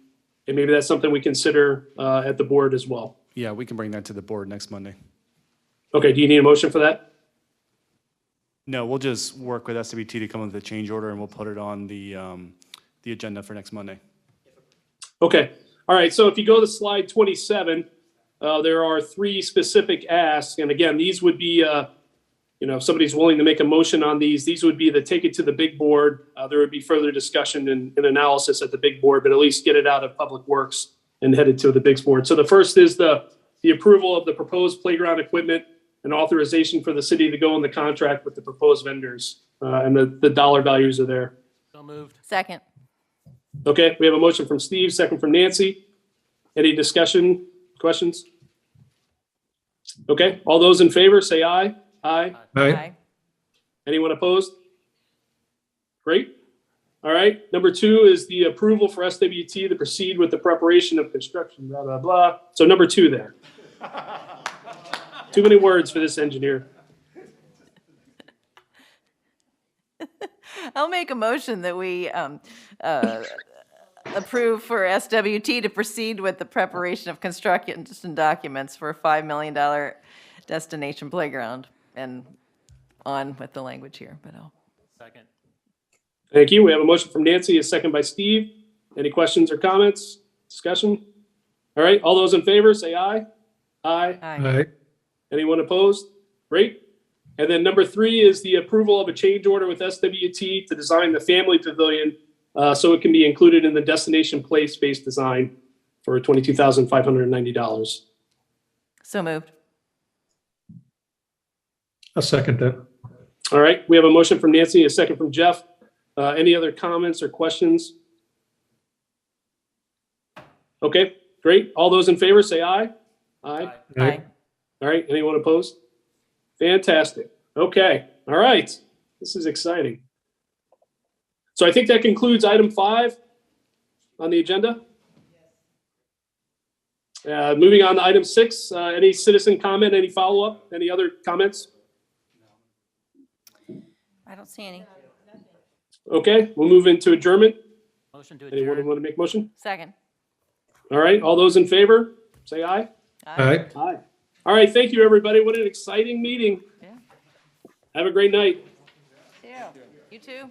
And maybe that's something we consider at the board as well. Yeah, we can bring that to the board next Monday. Okay, do you need a motion for that? No, we'll just work with SWT to come up with a change order, and we'll put it on the agenda for next Monday. Okay. All right. So if you go to slide 27, there are 3 specific asks. And again, these would be, if somebody's willing to make a motion on these would be to take it to the big board. There would be further discussion and analysis at the big board, but at least get it out of Public Works and head it to the big board. So the first is the approval of the proposed playground equipment and authorization for the city to go in the contract with the proposed vendors. And the dollar values are there. So moved. Second. Okay, we have a motion from Steve, second from Nancy. Any discussion, questions? Okay, all those in favor, say aye. Aye. Aye. Anyone opposed? Great. All right, number 2 is the approval for SWT to proceed with the preparation of construction, blah, blah, blah. So number 2 there. Too many words for this engineer. I'll make a motion that we approve for SWT to proceed with the preparation of construction documents for a $5 million destination playground, and on with the language here, but I'll. Second. Thank you. We have a motion from Nancy, a second by Steve. Any questions or comments? Discussion? All right, all those in favor, say aye. Aye. Aye. Anyone opposed? Great. And then number 3 is the approval of a change order with SWT to design the family pavilion so it can be included in the destination place-based design for $22,590. So moved. I'll second that. All right, we have a motion from Nancy, a second from Jeff. Any other comments or questions? Okay, great. All those in favor say aye. Aye. Aye. All right, anyone opposed? Fantastic. Okay, all right. This is exciting. So I think that concludes item 5 on the agenda. Moving on to item 6, any citizen comment, any follow-up, any other comments? I don't see any. Okay, we'll move into adjournment. Motion to Anyone adjourn. want to make a motion? Second. All right, all those in favor, say aye. Aye. Aye. All right, thank you, everybody. What an exciting meeting. Yeah. Have a great night. Yeah. You too.